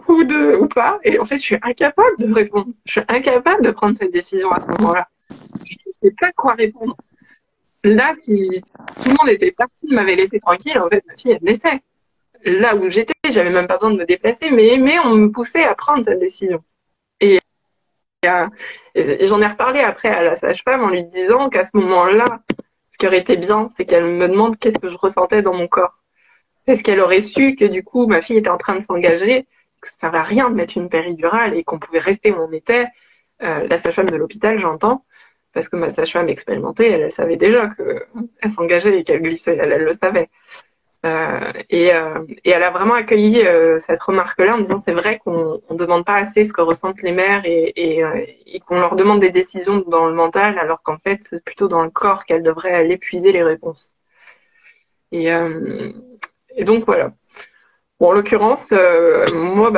ou pas. Et en fait, je suis incapable de répondre. Je suis incapable de prendre cette décision à ce moment-là. sais pas quoi répondre. Là, si tout le monde était parti, m'avait laissé tranquille, en fait, ma fille, elle naissait. Là où j'étais, j'avais même pas besoin de me déplacer, mais on me poussait à prendre cette décision. Et, et j'en ai reparlé après à la sage-femme en lui disant qu'à ce moment-là, ce qui aurait été bien, c'est qu'elle me demande qu'est-ce que je ressentais dans mon corps. Parce qu'elle aurait su que du coup, ma fille était en train de s'engager, que ça ne servait à rien de mettre une péridurale et qu'on pouvait rester où on était. La sage-femme de l'hôpital, j'entends, parce que ma sage-femme expérimentée, elle savait déjà qu'elle s'engageait et qu'elle glissait, elle le savait. Et elle a vraiment accueilli cette remarque-là en disant c'est vrai qu'on ne demande pas assez ce que ressentent les mères et qu'on leur demande des décisions dans le mental alors qu'en fait c'est plutôt dans le corps qu'elles devraient aller puiser les réponses. Et, et donc voilà. Bon, en l'occurrence, moi,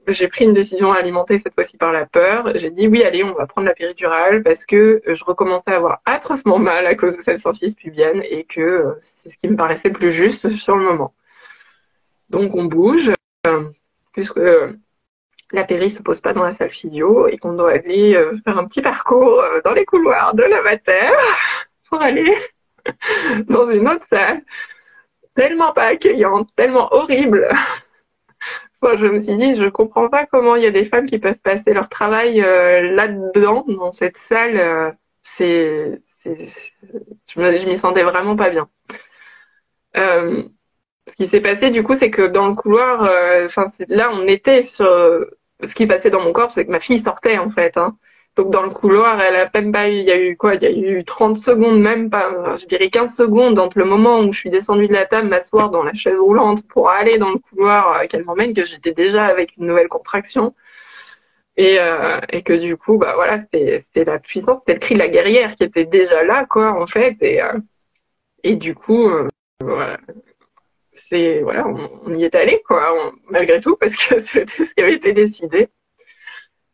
j'ai pris une décision alimentée cette fois-ci par la peur. J'ai dit oui, allez, on va prendre la péridurale parce que je recommençais à avoir atrocement mal à cause de cette symphyse pubienne et que c'est ce qui me paraissait plus juste sur le moment. Donc on bouge, puisque la péri se pose pas dans la salle physio et qu'on doit aller faire un petit parcours dans les couloirs de la mater pour aller dans une autre salle tellement pas accueillante, tellement horrible. Moi, je me suis dit, je comprends pas comment il y a des femmes qui peuvent passer leur travail là-dedans, dans cette salle. Je m'y sentais vraiment pas bien. Ce qui s'est passé, du coup, c'est que dans le couloir, là, on était sur. Ce qui passait dans mon corps, c'est que ma fille sortait, en fait. Hein. Donc, dans le couloir, elle a peine pas eu. Il y a eu quoi? Il y a eu 30 secondes, même pas. Je dirais 15 secondes entre le moment où je suis descendue de la table, m'asseoir dans la chaise roulante pour aller dans le couloir qu'elle m'emmène, que j'étais déjà avec une nouvelle contraction. Et que du coup, voilà, c'était la puissance, c'était le cri de la guerrière qui était déjà là, quoi, en fait. Et du coup, voilà. Voilà, on y est allé, quoi, malgré tout, parce que c'était ce qui avait été décidé.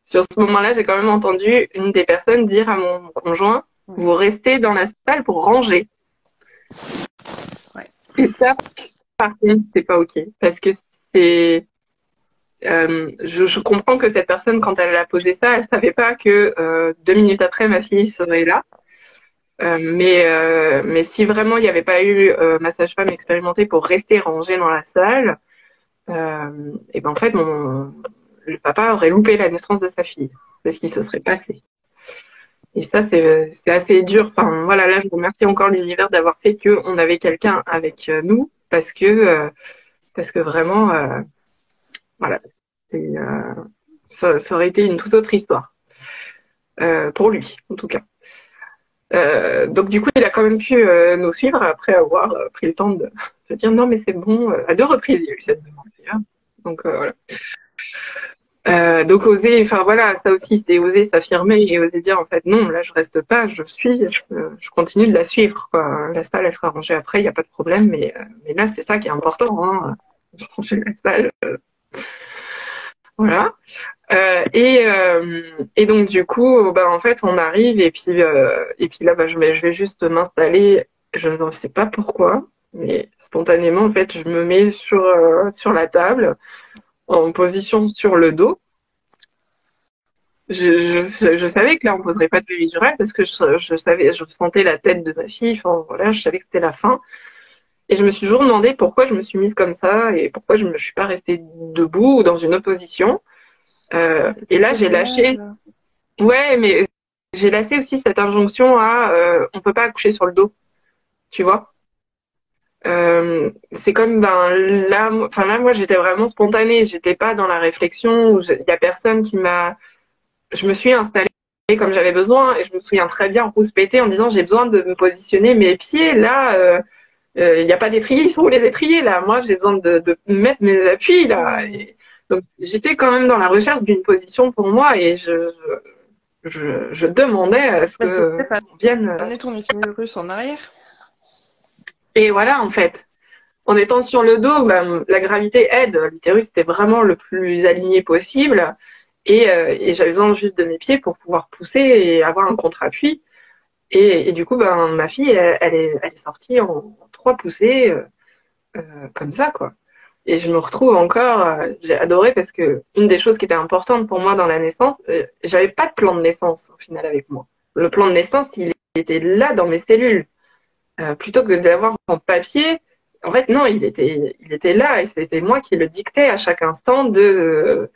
Sur ce moment-là, j'ai quand même entendu une des personnes dire à mon conjoint, vous restez dans la salle pour ranger. Ouais. Et ça, par contre, c'est pas OK. Parce que je comprends que cette personne, quand elle a posé ça, elle savait pas que 2 minutes après, ma fille serait là. Mais si vraiment il n'y avait pas eu ma sage-femme expérimentée pour rester rangée dans la salle, et ben en fait le papa aurait loupé la naissance de sa fille. C'est ce qui se serait passé. Et ça c'est assez dur. Enfin voilà, là je remercie encore l'univers d'avoir fait qu'on avait quelqu'un avec nous parce que vraiment voilà, ça aurait été une toute autre histoire pour lui en tout cas. Donc du coup, il a quand même pu nous suivre après avoir pris le temps de dire non mais c'est bon. À 2 reprises, il y a eu cette demande. Donc voilà. Donc oser, enfin voilà, ça aussi c'est oser s'affirmer et oser dire en fait non, là je reste pas, je continue de la suivre. Quoi. La salle elle sera rangée après, il n'y a pas de problème, mais là c'est ça qui est important, hein, ranger la salle. Voilà. Et donc du coup, en fait, on arrive et puis là, je vais juste m'installer. Je ne sais pas pourquoi, mais spontanément, en fait, je me mets sur la table en position sur le dos. Je savais que là, on poserait pas de péridurale parce que je sentais la tête de ma fille. Enfin voilà, je savais que c'était la fin. Et je me suis toujours demandé pourquoi je me suis mise comme ça et pourquoi je me suis pas restée debout ou dans une autre position. Et là, j'ai lâché. Ouais, mais j'ai lâché aussi cette injonction à on peut pas accoucher sur le dos, tu vois. C'est comme là, moi j'étais vraiment spontanée, j'étais pas dans la réflexion où il y a personne qui m'a. Je me suis installée comme j'avais besoin et je me souviens très bien rousse pétée en disant j'ai besoin de me positionner mes pieds là. Il n'y a pas d'étrier, ils sont où les étriers là? Moi j'ai besoin de mettre mes appuis là. Donc j'étais quand même dans la recherche d'une position pour moi et je demandais à ce que on vienne. Amener ton utérus en arrière. Et voilà, en fait, en étant sur le dos, la gravité aide. L'utérus était vraiment le plus aligné possible. Et j'avais besoin juste de mes pieds pour pouvoir pousser et avoir un contre-appui. Et du coup, ma fille, elle est sortie en 3 poussées, comme ça, quoi. Et je me retrouve encore, j'ai adoré parce que une des choses qui était importante pour moi dans la naissance, j'avais pas de plan de naissance au final avec moi. Le plan de naissance, il était là dans mes cellules. Plutôt que de l'avoir en papier, en fait, non, il était là et c'était moi qui le dictais à chaque instant de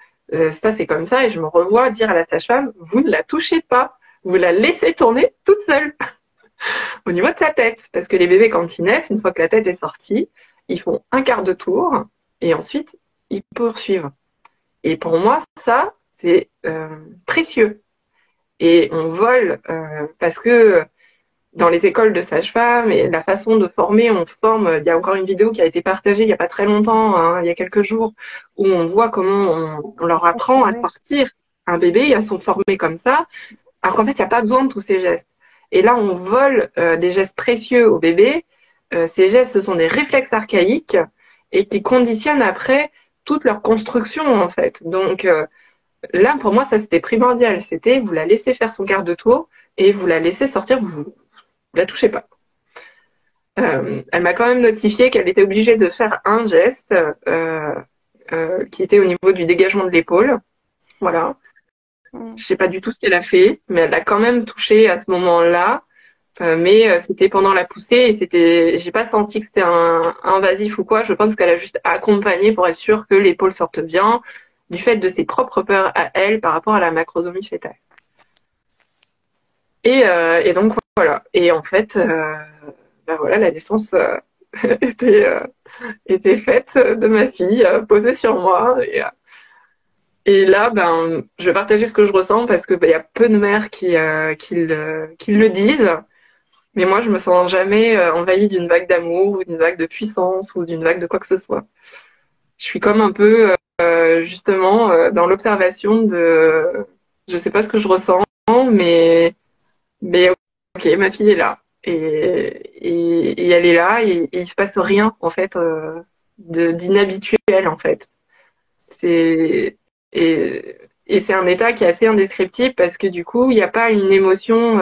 ça, c'est comme ça. Et je me revois dire à la sage-femme, vous ne la touchez pas, vous la laissez tourner toute seule au niveau de sa tête. Parce que les bébés, quand ils naissent, une fois que la tête est sortie, ils font un quart de tour et ensuite, ils poursuivent. Et pour moi, ça, c'est précieux. Et on vole parce que dans les écoles de sages-femmes et la façon de former, on forme. Il y a encore une vidéo qui a été partagée il n'y a pas très longtemps, hein, il y a quelques jours, où on voit comment on leur apprend à sortir un bébé et à se former comme ça, alors qu'en fait, il n'y a pas besoin de tous ces gestes. Et là, on vole des gestes précieux au bébé. Ces gestes, ce sont des réflexes archaïques et qui conditionnent après toute leur construction, en fait. Donc là, pour moi, ça, c'était primordial. C'était, vous la laissez faire son quart de tour et vous la laissez sortir, vous la touchez pas. Elle m'a quand même notifié qu'elle était obligée de faire un geste qui était au niveau du dégagement de l'épaule. Voilà. Je sais pas du tout ce qu'elle a fait, mais elle l'a quand même touché à ce moment-là. Mais c'était pendant la poussée et j'ai pas senti que c'était un invasif ou quoi. Je pense qu'elle a juste accompagné pour être sûre que l'épaule sorte bien, du fait de ses propres peurs à elle par rapport à la macrosomie fœtale. Et donc voilà. Et en fait, ben voilà, la naissance était faite de ma fille, posée sur moi. Et là, ben, je vais partager ce que je ressens parce que ben, y a peu de mères qui le disent. Mais moi, je me sens jamais envahie d'une vague d'amour ou d'une vague de puissance ou d'une vague de quoi que ce soit. Je suis comme un peu justement dans l'observation de, je sais pas ce que je ressens, mais ok, ma fille est là et elle est là et il se passe rien en fait d'inhabituel en fait. C'est et c'est un état qui est assez indescriptible parce que du coup, il n'y a pas une émotion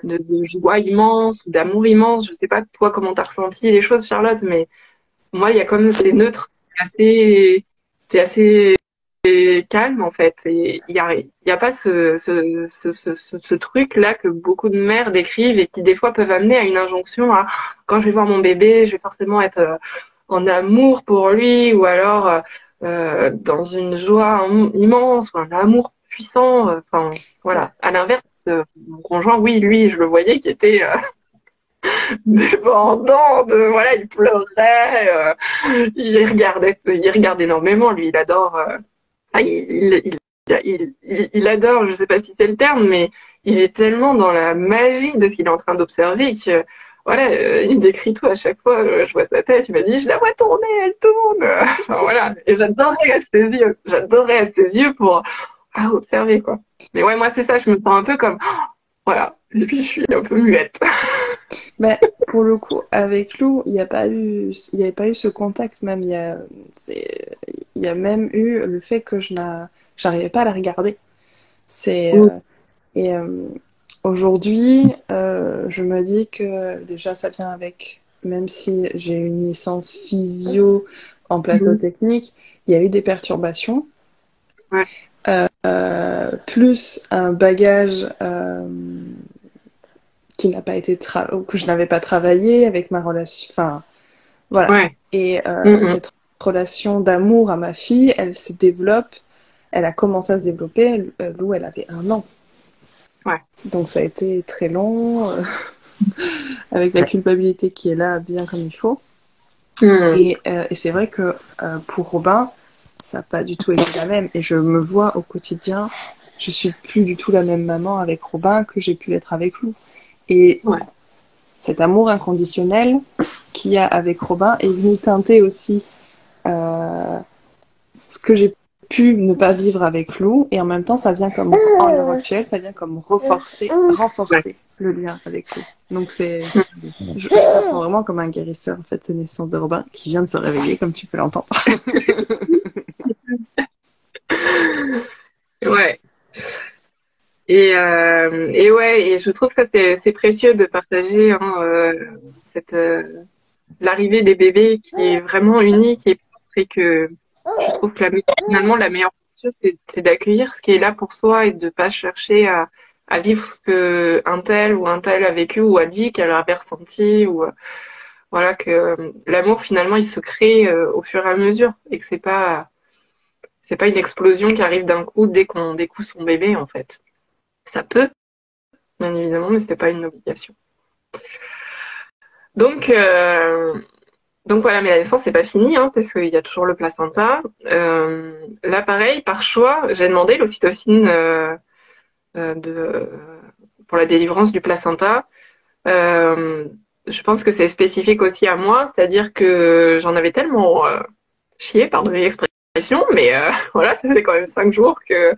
de joie immense ou d'amour immense. Je sais pas toi comment t'as ressenti les choses, Charlotte, mais moi, il y a comme c'est neutre, c'est assez calme en fait. Et il y a pas ce truc là que beaucoup de mères décrivent et qui des fois peuvent amener à une injonction à quand je vais voir mon bébé, je vais forcément être en amour pour lui ou alors dans une joie immense ou un amour puissant. Enfin voilà. À l'inverse, mon conjoint, oui, lui, je le voyais qui était dépendant de voilà, il pleurait, il regarde énormément. Lui, il adore. Il adore, je sais pas si c'est le terme, mais il est tellement dans la magie de ce qu'il est en train d'observer que, voilà, il me décrit tout à chaque fois. Je vois sa tête, il m'a dit, je la vois tourner, elle tourne. Enfin, voilà. Et j'adorerais être ses yeux pour observer, quoi. Mais ouais, moi, c'est ça, je me sens un peu comme, voilà. Et puis, je suis un peu muette. Mais pour le coup, avec Lou, il n'y avait pas eu ce contact même. Il y a même eu le fait que j'arrivais pas à la regarder. Et aujourd'hui, je me dis que déjà ça vient avec, même si j'ai une licence physio en plateau technique, il y a eu des perturbations. Ouais. Plus un bagage qui n'a pas été que je n'avais pas travaillé avec ma relation, enfin voilà. Ouais. Et cette relation d'amour à ma fille, elle se développe, elle a commencé à se développer. Lou, elle avait 1 an. Ouais. Donc ça a été très long, avec la culpabilité qui est là bien comme il faut. Et c'est vrai que pour Robin, ça n'a pas du tout été la même. Et je me vois au quotidien, je suis plus du tout la même maman avec Robin que j'ai pu l'être avec Lou. Et cet amour inconditionnel qu'il y a avec Robin est venu teinter aussi ce que j'ai pu ne pas vivre avec Lou. Et en même temps, ça vient comme, en l'heure actuelle, ça vient comme renforcer le lien avec Lou. Donc je le prends vraiment comme un guérisseur, en fait, cette naissance de Robin qui vient de se réveiller, comme tu peux l'entendre. Ouais. Et ouais, et je trouve que ça c'est précieux de partager l'arrivée des bébés qui est vraiment unique et c'est que je trouve que finalement la meilleure chose c'est d'accueillir ce qui est là pour soi et de pas chercher à vivre ce que un tel ou un tel a vécu ou a dit qu'elle avait ressenti, ou voilà, que l'amour finalement il se crée au fur et à mesure, et que c'est pas une explosion qui arrive d'un coup dès qu'on découvre son bébé en fait. Ça peut, bien évidemment, mais c'était pas une obligation. Donc voilà, mais la naissance c'est pas fini, hein, parce qu'il y a toujours le placenta. Là pareil, par choix, j'ai demandé l'ocytocine pour la délivrance du placenta. Je pense que c'est spécifique aussi à moi, c'est-à-dire que j'en avais tellement chié, pardonnez l'expression, mais voilà, ça faisait quand même 5 jours que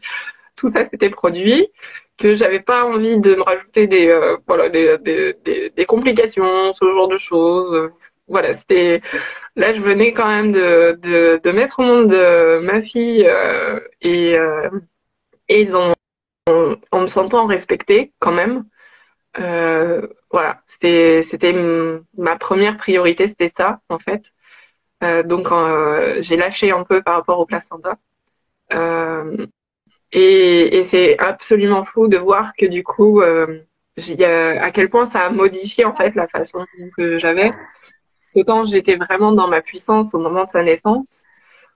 tout ça s'était produit, que j'avais pas envie de me rajouter des complications, ce genre de choses. Voilà, c'était là je venais quand même de mettre au monde ma fille et en me sentant respectée quand même. Voilà, c'était ma première priorité, c'était ça en fait. Donc j'ai lâché un peu par rapport au placenta. Et c'est absolument fou de voir que du coup, à quel point ça a modifié en fait la façon que j'avais. Parce qu'autant j'étais vraiment dans ma puissance au moment de sa naissance,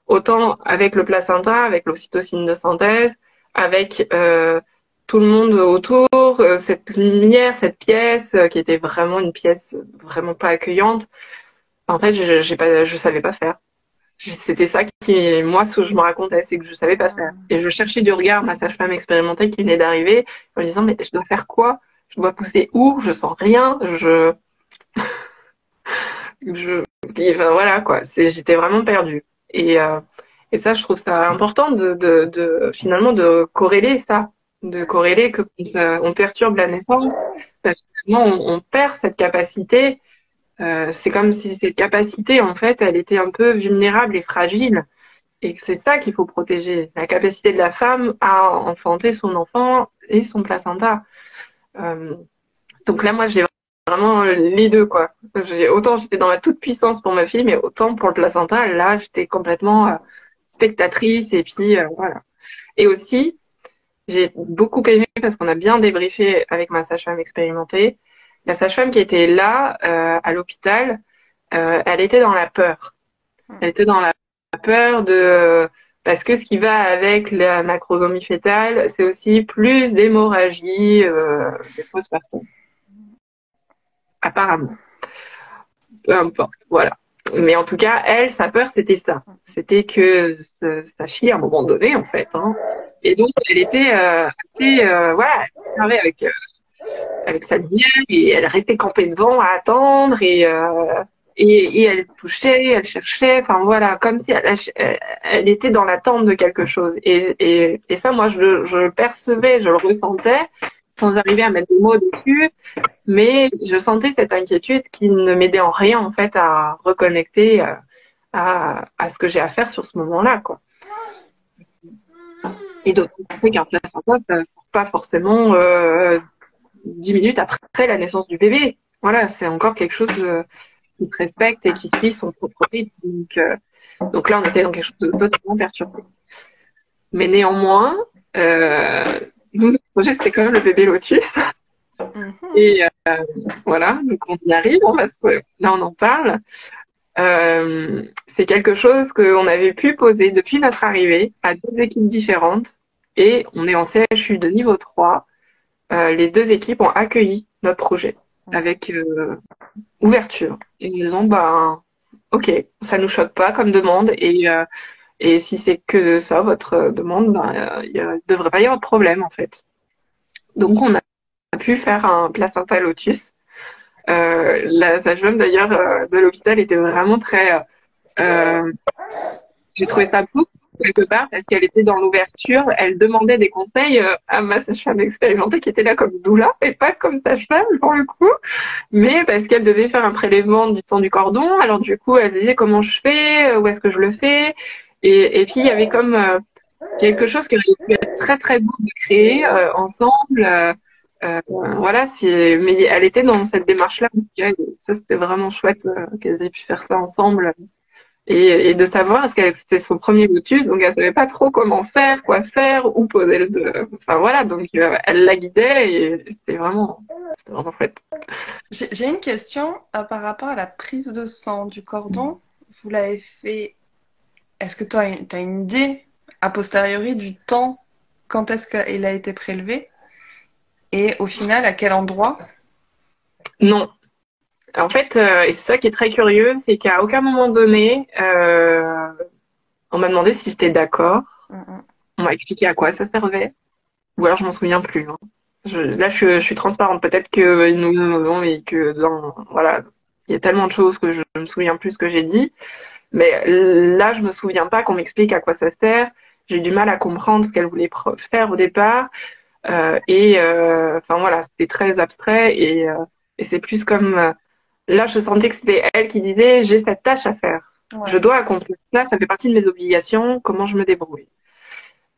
autant avec le placenta, avec l'ocytocine de synthèse, avec tout le monde autour, cette lumière, cette pièce qui était vraiment une pièce vraiment pas accueillante. En fait, je savais pas faire. C'était ça qui, moi, ce que je me racontais, c'est que je savais pas faire. Et je cherchais du regard ma sage-femme expérimentée qui venait d'arriver, en me disant, mais je dois faire quoi? Je dois pousser où? Je sens rien. Enfin, voilà, quoi. J'étais vraiment perdue. Et ça, je trouve ça important finalement, de corréler ça. De corréler que quand on perturbe la naissance, finalement, on perd cette capacité. C'est comme si cette capacité, en fait, elle était un peu vulnérable et fragile. Et c'est ça qu'il faut protéger, la capacité de la femme à enfanter son enfant et son placenta. Donc là, moi, j'ai vraiment les deux, quoi. Autant j'étais dans la toute puissance pour ma fille, mais autant pour le placenta, là, j'étais complètement spectatrice et puis voilà. Et aussi, j'ai beaucoup aimé parce qu'on a bien débriefé avec ma sage-femme expérimentée. La sage-femme qui était là à l'hôpital, elle était dans la peur. Elle était dans la peur parce que ce qui va avec la macrosomie fétale, c'est aussi plus d'hémorragie, des fausses personnes. Apparemment. Peu importe, voilà. Mais en tout cas, elle, sa peur, c'était ça. C'était que ça chie à un moment donné, en fait. Hein. Et donc, elle était assez, voilà, elle observait avec sa lumière et elle restait campée devant à attendre et elle touchait, elle cherchait, enfin voilà, comme si elle était dans l'attente de quelque chose. Et ça, moi, je le percevais, je le ressentais, sans arriver à mettre des mots dessus, mais je sentais cette inquiétude qui ne m'aidait en rien, en fait, à reconnecter à ce que j'ai à faire sur ce moment-là, quoi. Et donc, on sait qu'un placenta, ça ne sort pas forcément 10 minutes après la naissance du bébé. Voilà, c'est encore quelque chose qui se respecte et qui suit son propre rythme. Donc là, on était dans quelque chose de totalement perturbé. Mais néanmoins, notre projet, c'était quand même le bébé Lotus. Et voilà, donc on y arrive, parce que là, on en parle. C'est quelque chose qu'on avait pu poser depuis notre arrivée à 2 équipes différentes. Et on est en CHU de niveau 3. Les 2 équipes ont accueilli notre projet avec ouverture. Et ils disant, ok, ça nous choque pas comme demande et si c'est que ça, votre demande, il ne devrait pas y avoir de problème en fait. Donc on a pu faire un placenta lotus. La sage-femme d'ailleurs de l'hôpital était vraiment très... j'ai trouvé ça beau quelque part parce qu'elle était dans l'ouverture, elle demandait des conseils à ma sage-femme expérimentée qui était là comme doula et pas comme sage-femme pour le coup, mais parce qu'elle devait faire un prélèvement du sang du cordon, alors du coup elle se disait comment je fais, où est-ce que je le fais, et puis il y avait comme quelque chose qui aurait pu être très très beau de créer ensemble, voilà, mais elle était dans cette démarche-là, ça c'était vraiment chouette qu'elles aient pu faire ça ensemble. Et de savoir, parce que c'était son premier lotus, donc elle savait pas trop comment faire, quoi faire, où poser enfin voilà, donc elle la guidait et c'était vraiment chouette. J'ai une question par rapport à la prise de sang du cordon. Vous l'avez fait. Est-ce que tu as une idée a posteriori du temps quand est-ce qu'il a été prélevé et au final à quel endroit? Non. En fait, et c'est ça qui est très curieux, c'est qu'à aucun moment donné, on m'a demandé si j'étais d'accord. On m'a expliqué à quoi ça servait. Ou alors je m'en souviens plus. Hein. Là, je suis transparente. Peut-être que non, et que voilà, il y a tellement de choses que je me souviens plus ce que j'ai dit. Mais là, je me souviens pas qu'on m'explique à quoi ça sert. J'ai eu du mal à comprendre ce qu'elle voulait faire au départ. Enfin voilà, c'était très abstrait et c'est plus comme là, je sentais que c'était elle qui disait j'ai cette tâche à faire. Ouais. Je dois accomplir ça, ça fait partie de mes obligations. Comment je me débrouille?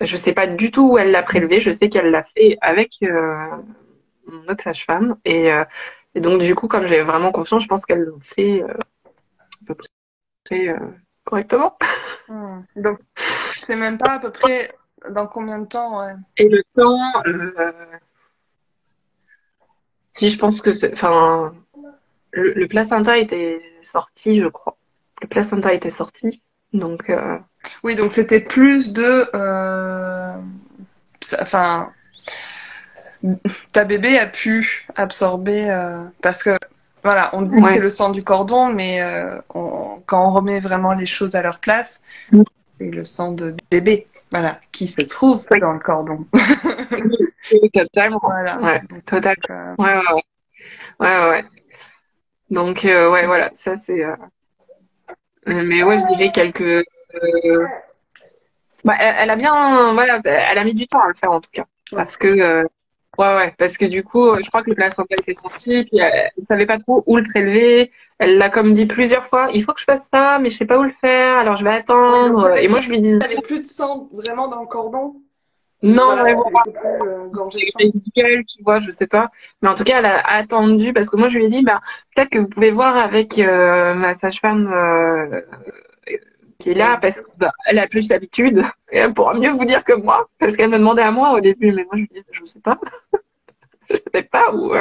Je sais pas du tout où elle l'a prélevé. Je sais qu'elle l'a fait avec mon autre sage-femme et donc du coup, comme j'ai vraiment confiance, je pense qu'elle l'a fait à peu près correctement. Donc, je sais même pas à peu près dans combien de temps. Ouais. Et le temps, si je pense que enfin, le placenta était sorti, je crois. Le placenta était sorti, donc. Oui, donc c'était plus de, enfin, ta bébé a pu absorber parce que voilà, on dit que c'est le sang du cordon, mais quand on remet vraiment les choses à leur place, c'est le sang de bébé, voilà, qui se trouve dans le cordon. Totalement. Voilà. Ouais, totalement. Ouais. Donc ouais, voilà, ça c'est. Mais ouais, je dirais quelques. Bah, elle a bien, voilà, elle a mis du temps à le faire en tout cas, parce que. Ouais, parce que du coup, je crois que le placenta était sorti, puis elle savait pas trop où le prélever. Elle l'a comme dit plusieurs fois, il faut que je fasse ça, mais je sais pas où le faire, alors je vais attendre. Et moi, je lui disais. Il n'y avait plus de sang vraiment dans le cordon? Non, voilà, c'est résiduel, tu vois, je sais pas. Mais en tout cas, elle a attendu, parce que moi, je lui ai dit, bah, peut-être que vous pouvez voir avec ma sage-femme qui est là, parce qu'elle a plus l'habitude, et elle pourra mieux vous dire que moi, parce qu'elle me demandait à moi au début, mais moi, je lui dis, je sais pas. Je sais pas où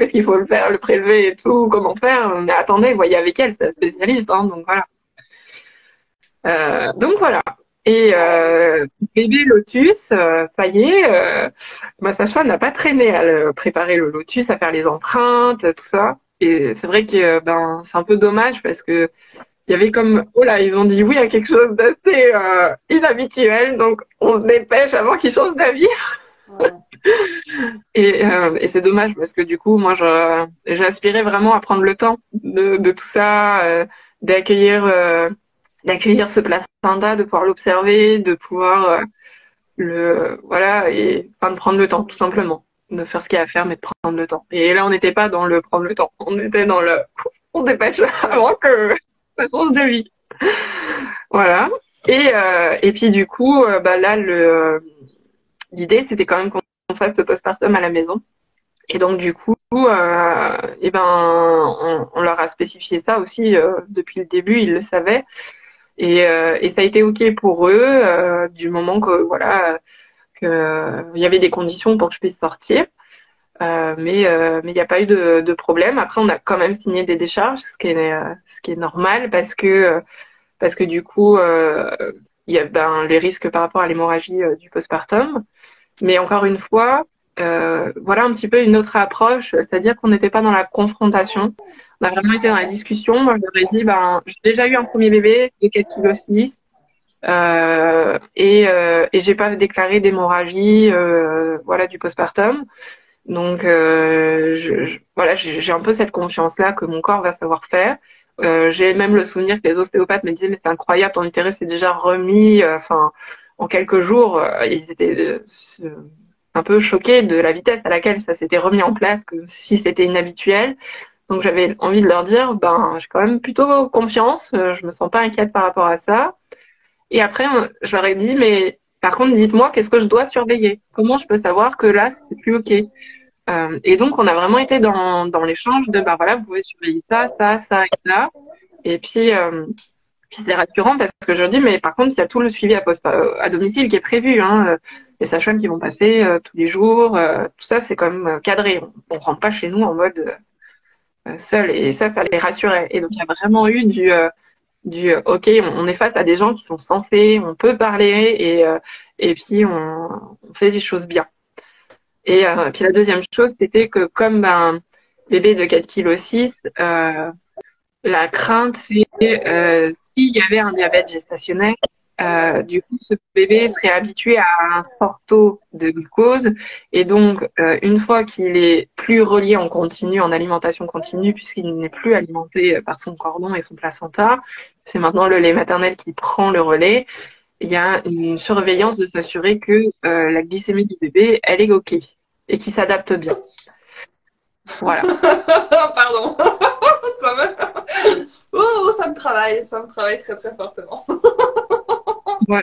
est-ce qu'il faut le faire, le prélever et tout, comment faire. Mais attendez, voyez avec elle, c'est la spécialiste, hein, donc voilà. Donc voilà. Et bébé lotus, ça y est, ma sage-femme n'a pas traîné à préparer le lotus, à faire les empreintes, tout ça. Et c'est vrai que c'est un peu dommage parce que il y avait comme oh là, ils ont dit oui à quelque chose d'assez inhabituel, donc on se dépêche avant qu'ils changent d'avis. Ouais. Et c'est dommage parce que du coup, moi, j'aspirais vraiment à prendre le temps de tout ça, d'accueillir ce placenta, de pouvoir l'observer, de pouvoir voilà, et enfin de prendre le temps, tout simplement, de faire ce qu'il y a à faire, mais de prendre le temps. Et là, on n'était pas dans le prendre le temps, on était dans le on se dépêche avant que ça change de vie. Voilà. Et puis du coup, là, l'idée, c'était quand même qu'on fasse le postpartum à la maison. Et donc du coup, on leur a spécifié ça aussi depuis le début, ils le savaient. Et ça a été ok pour eux du moment que voilà que il y avait des conditions pour que je puisse sortir. Mais il n'y a pas eu de problème. Après, on a quand même signé des décharges, ce qui est normal parce que du coup il y a les risques par rapport à l'hémorragie du postpartum. Mais encore une fois, voilà un petit peu une autre approche, c'est-à-dire qu'on n'était pas dans la confrontation. On a vraiment été dans la discussion. Moi, je leur ai dit, j'ai déjà eu un premier bébé de 4,6 kg et j'ai pas déclaré d'hémorragie, voilà, du postpartum. Donc, voilà, j'ai un peu cette confiance-là que mon corps va savoir faire. J'ai même le souvenir que les ostéopathes me disaient, mais c'est incroyable, ton utérus s'est déjà remis, enfin, en quelques jours, ils étaient un peu choqués de la vitesse à laquelle ça s'était remis en place, que si c'était inhabituel. Donc j'avais envie de leur dire, j'ai quand même plutôt confiance, je me sens pas inquiète par rapport à ça. Et après, je leur ai dit, mais par contre, dites-moi, qu'est-ce que je dois surveiller? Comment je peux savoir que là, c'est plus OK? Et donc, on a vraiment été dans l'échange de, voilà, vous pouvez surveiller ça, ça, ça et ça. Et puis Puis c'est rassurant parce que je leur dis, mais par contre, il y a tout le suivi à domicile qui est prévu, hein. Les sages-femmes qui vont passer tous les jours, tout ça, c'est quand même cadré. On rentre pas chez nous en mode seul. Et ça les rassurait. Et donc, il y a vraiment eu OK, on est face à des gens qui sont censés, on peut parler et puis on fait des choses bien. Et puis la deuxième chose, c'était que comme un bébé de 4,6 kg, la crainte, c'est s'il y avait un diabète gestationnel, du coup, ce bébé serait habitué à un fort taux de glucose. Et donc, une fois qu'il est plus relié en continu, en alimentation continue, puisqu'il n'est plus alimenté par son cordon et son placenta, c'est maintenant le lait maternel qui prend le relais. Il y a une surveillance de s'assurer que la glycémie du bébé, elle est OK et qu'il s'adapte bien. Voilà. Pardon. Ça me travaille très très fortement. Voilà.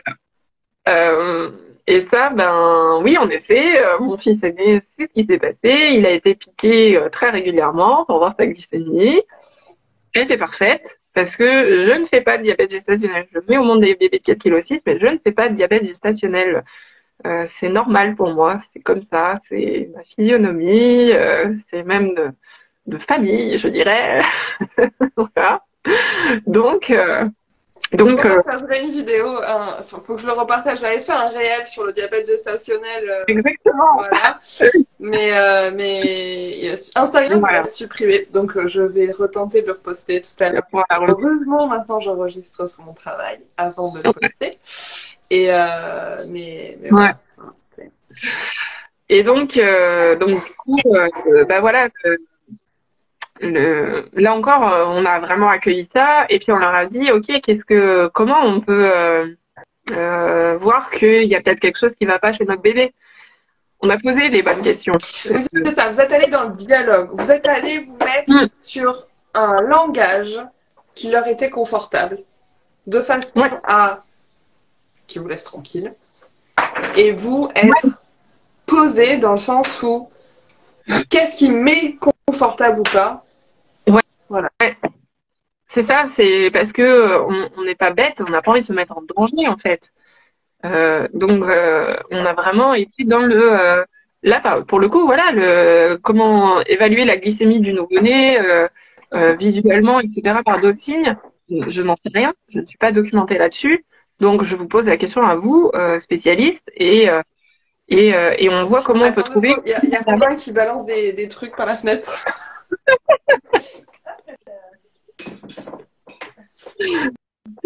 Et ça, ben oui, en effet, mon fils aîné, c'est ce qui s'est passé. Il a été piqué très régulièrement pour voir sa glycémie. Elle était parfaite parce que je ne fais pas de diabète gestationnel. Je mets au monde des bébés de 4,6 kg, mais je ne fais pas de diabète gestationnel. C'est normal pour moi, c'est comme ça, c'est ma physionomie, c'est même de famille, je dirais. Voilà. Donc, ça ferait une vidéo, faut que je le repartage. J'avais fait un réel sur le diabète gestationnel. Exactement. Voilà. Mais Instagram m'a supprimé, donc je vais retenter de le reposter tout à l'heure. Heureusement, maintenant j'enregistre sur mon travail avant de le poster. Et mais ouais. Et donc du coup, bah voilà. Là encore, on a vraiment accueilli ça et puis on leur a dit, ok, comment on peut voir qu'il y a peut-être quelque chose qui va pas chez notre bébé. On a posé les bonnes questions. Oui, c'est ça. Vous êtes allé dans le dialogue. Vous êtes allé vous mettre sur un langage qui leur était confortable, de façon à qui vous laisse tranquille, et vous être posé dans le sens où qu'est-ce qui m'est confortable ou pas. Voilà. Ouais. C'est ça, c'est parce que on n'est pas bête, on n'a pas envie de se mettre en danger en fait. Donc on a vraiment été dans le là pour le coup voilà comment évaluer la glycémie du nouveau-né visuellement etc. par d'autres signes. Je n'en sais rien, je ne suis pas documentée là-dessus. Donc je vous pose la question à vous spécialistes et on voit comment on peut trouver. Il y a Romain qui balance des trucs par la fenêtre.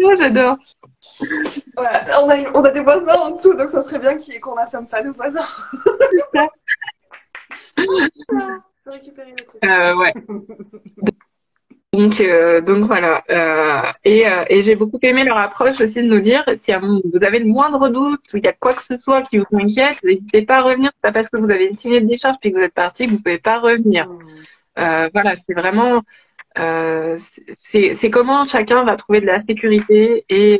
Oh, j'adore. Voilà, on a des voisins en dessous, donc ça serait bien qu'on n'assomme pas nos voisins. Je vais récupérer le truc. Ouais. Donc voilà. Et j'ai beaucoup aimé leur approche aussi de nous dire si vous avez le moindre doute, il y a quoi que ce soit qui vous inquiète, n'hésitez pas à revenir. C'est pas parce que vous avez signé de décharge puis que vous êtes parti que vous pouvez pas revenir. Voilà, c'est vraiment c'est comment chacun va trouver de la sécurité et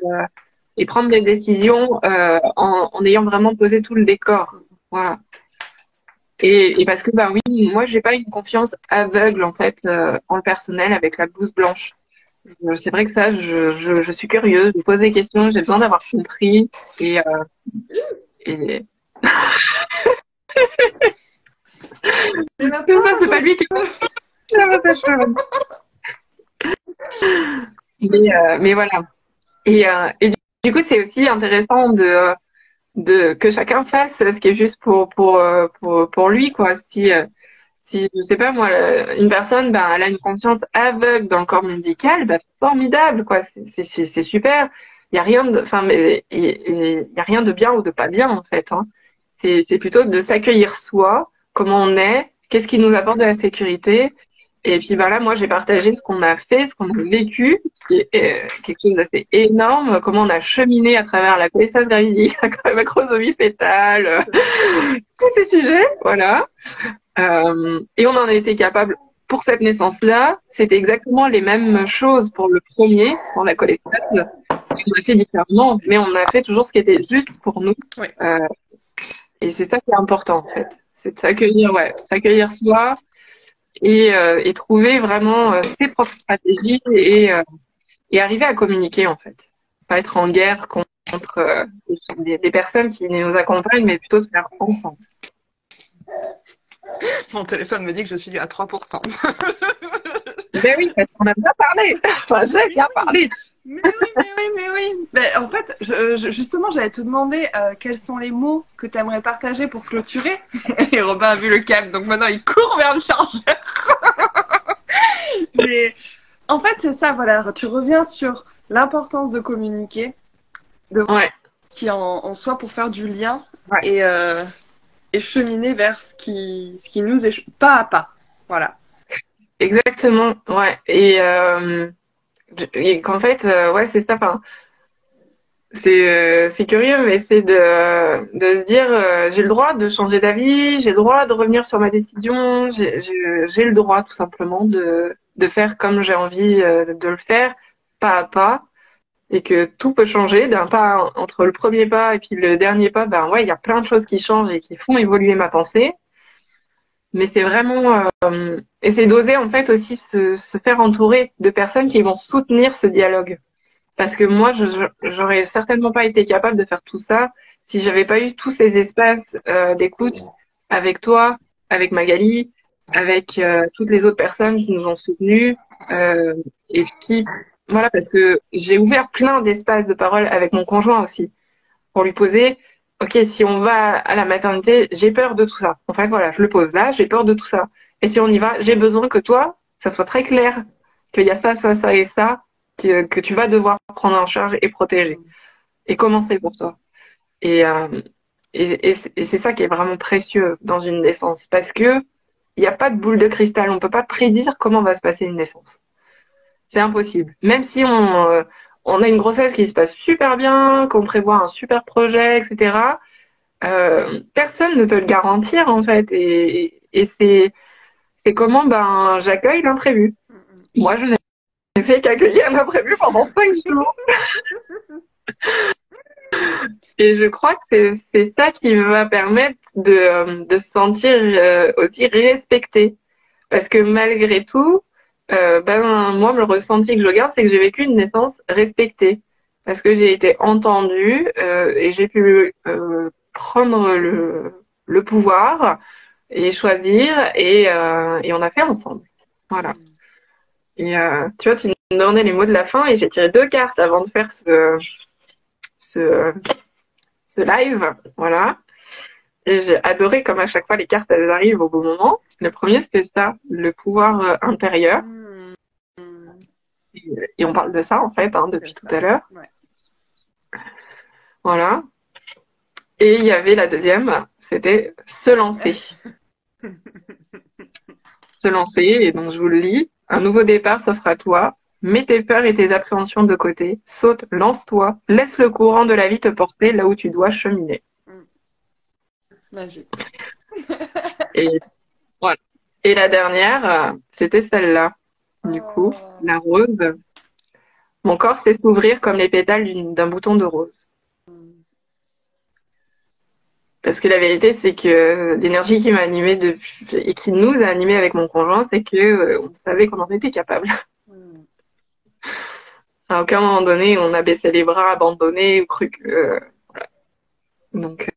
prendre des décisions en ayant vraiment posé tout le décor. Voilà. Et parce que bah oui, moi j'ai pas une confiance aveugle en fait en le personnel avec la blouse blanche. C'est vrai que ça, je suis curieuse, je pose des questions, j'ai besoin d'avoir compris et c'est pas lui qui mais voilà. Et du coup, c'est aussi intéressant de que chacun fasse ce qui est juste pour lui, quoi. Si je sais pas moi, une personne, ben, elle a une conscience aveugle dans le corps médical, ben, c'est formidable, quoi. C'est super. Il y a rien de, enfin, mais il y a rien de bien ou de pas bien en fait. Hein. C'est plutôt de s'accueillir soi, comment on est, qu'est-ce qui nous apporte de la sécurité. Et puis ben là, moi, j'ai partagé ce qu'on a fait, ce qu'on a vécu, ce qui est quelque chose d'assez énorme, comment on a cheminé à travers la grossesse gravidique, la macrosomie fétale, tous ces sujets, voilà. Et on en a été capable pour cette naissance-là. C'était exactement les mêmes choses pour le premier, sans la cholestase. On a fait différemment, mais on a fait toujours ce qui était juste pour nous. Oui. Et c'est ça qui est important, en fait. C'est de s'accueillir soi et trouver vraiment ses propres stratégies et et arriver à communiquer en fait. Pas être en guerre contre des personnes qui nous accompagnent, mais plutôt de faire ensemble. Mon téléphone me dit que je suis à 3%. Ben oui, parce qu'on a bien parlé. Enfin, j'ai bien parlé. Mais oui. Mais en fait, justement, j'allais te demander quels sont les mots que tu aimerais partager pour clôturer. Et Robin a vu le câble, donc maintenant il court vers le chargeur. Mais en fait, c'est ça, voilà. Tu reviens sur l'importance de communiquer, qui en soi pour faire du lien et cheminer vers ce qui nous est pas à pas. Voilà. Exactement, ouais. Et qu'en fait, c'est ça. Enfin, c'est curieux, mais c'est de se dire, j'ai le droit de changer d'avis, j'ai le droit de revenir sur ma décision, j'ai le droit tout simplement de faire comme j'ai envie de le faire, pas à pas, et que tout peut changer d'un pas entre le premier pas et puis le dernier pas. Ben ouais, il y a plein de choses qui changent et qui font évoluer ma pensée. Mais c'est vraiment essayer d'oser en fait aussi se faire entourer de personnes qui vont soutenir ce dialogue. Parce que moi, j'aurais certainement pas été capable de faire tout ça si j'avais pas eu tous ces espaces d'écoute avec toi, avec Magali, avec toutes les autres personnes qui nous ont soutenus et qui, voilà, parce que j'ai ouvert plein d'espaces de parole avec mon conjoint aussi pour lui poser. Ok, si on va à la maternité, j'ai peur de tout ça. En fait, voilà, je le pose là, j'ai peur de tout ça. Et si on y va, j'ai besoin que toi, ça soit très clair, qu'il y a ça et ça, que tu vas devoir prendre en charge et protéger. Et commencer pour toi. Et c'est ça qui est vraiment précieux dans une naissance. Parce que il n'y a pas de boule de cristal. On peut pas prédire comment va se passer une naissance. C'est impossible. Même si on a une grossesse qui se passe super bien, qu'on prévoit un super projet, etc., personne ne peut le garantir en fait. Et c'est comment j'accueille l'imprévu. Moi, je n'ai fait qu'accueillir l'imprévu pendant 5 jours. Et je crois que c'est ça qui va permettre de se sentir aussi respecté. Parce que malgré tout, moi, le ressenti que je garde, c'est que j'ai vécu une naissance respectée. Parce que j'ai été entendue et j'ai pu prendre le pouvoir et choisir et on a fait ensemble. Voilà. Et tu vois, tu me donnais les mots de la fin et j'ai tiré 2 cartes avant de faire ce live. Voilà. Et j'ai adoré comme à chaque fois les cartes elles arrivent au bon moment. Le premier c'était ça, le pouvoir intérieur. Et on parle de ça en fait depuis tout à l'heure. Ouais. Voilà. Et il y avait la deuxième, c'était se lancer. Se lancer, et donc je vous le lis. Un nouveau départ s'offre à toi. Mets tes peurs et tes appréhensions de côté. Saute, lance-toi. Laisse le courant de la vie te porter là où tu dois cheminer. Magique. Et voilà. Et la dernière, c'était celle-là. Du coup, la rose. Mon corps sait s'ouvrir comme les pétales d'un bouton de rose. Parce que la vérité, c'est que l'énergie qui m'a animée et qui nous a animés avec mon conjoint, c'est que on savait qu'on en était capable. À aucun moment donné, on a baissé les bras, abandonné ou cru que voilà. Donc,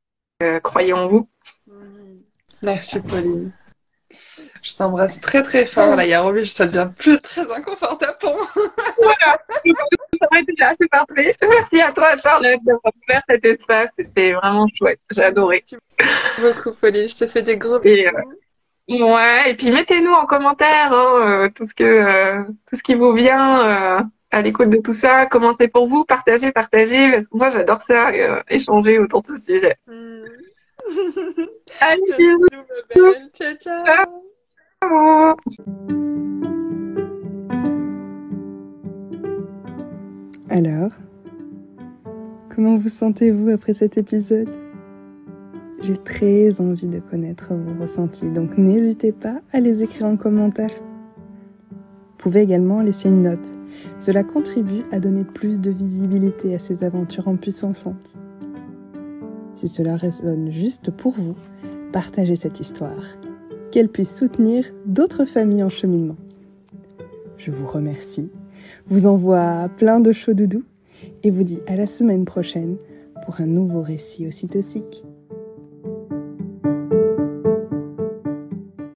croyez en vous. Merci Pauline. Je t'embrasse très très fort. Là, il y a Romy, ça devient plus très inconfortable pour moi. Voilà, ça aurait été là, c'est parfait. Merci à toi, Charlotte, d'avoir ouvert cet espace. C'était vraiment chouette. J'ai adoré. Merci beaucoup, Pauline. Je te fais des gros bisous. Ouais, et puis mettez-nous en commentaire tout ce qui vous vient à l'écoute de tout ça. Comment c'est pour vous? Partagez, parce que moi j'adore ça, échanger autour de ce sujet. Allez, bisous, ma belle. Ciao, ciao. Ciao. Alors, comment vous sentez-vous après cet épisode ? J'ai très envie de connaître vos ressentis, donc n'hésitez pas à les écrire en commentaire. Vous pouvez également laisser une note. Cela contribue à donner plus de visibilité à ces aventures en puissançantes. Si cela résonne juste pour vous, partagez cette histoire, qu'elle puisse soutenir d'autres familles en cheminement. Je vous remercie. vous envoie plein de chaud doudou et vous dit à la semaine prochaine pour un nouveau récit ocytocique.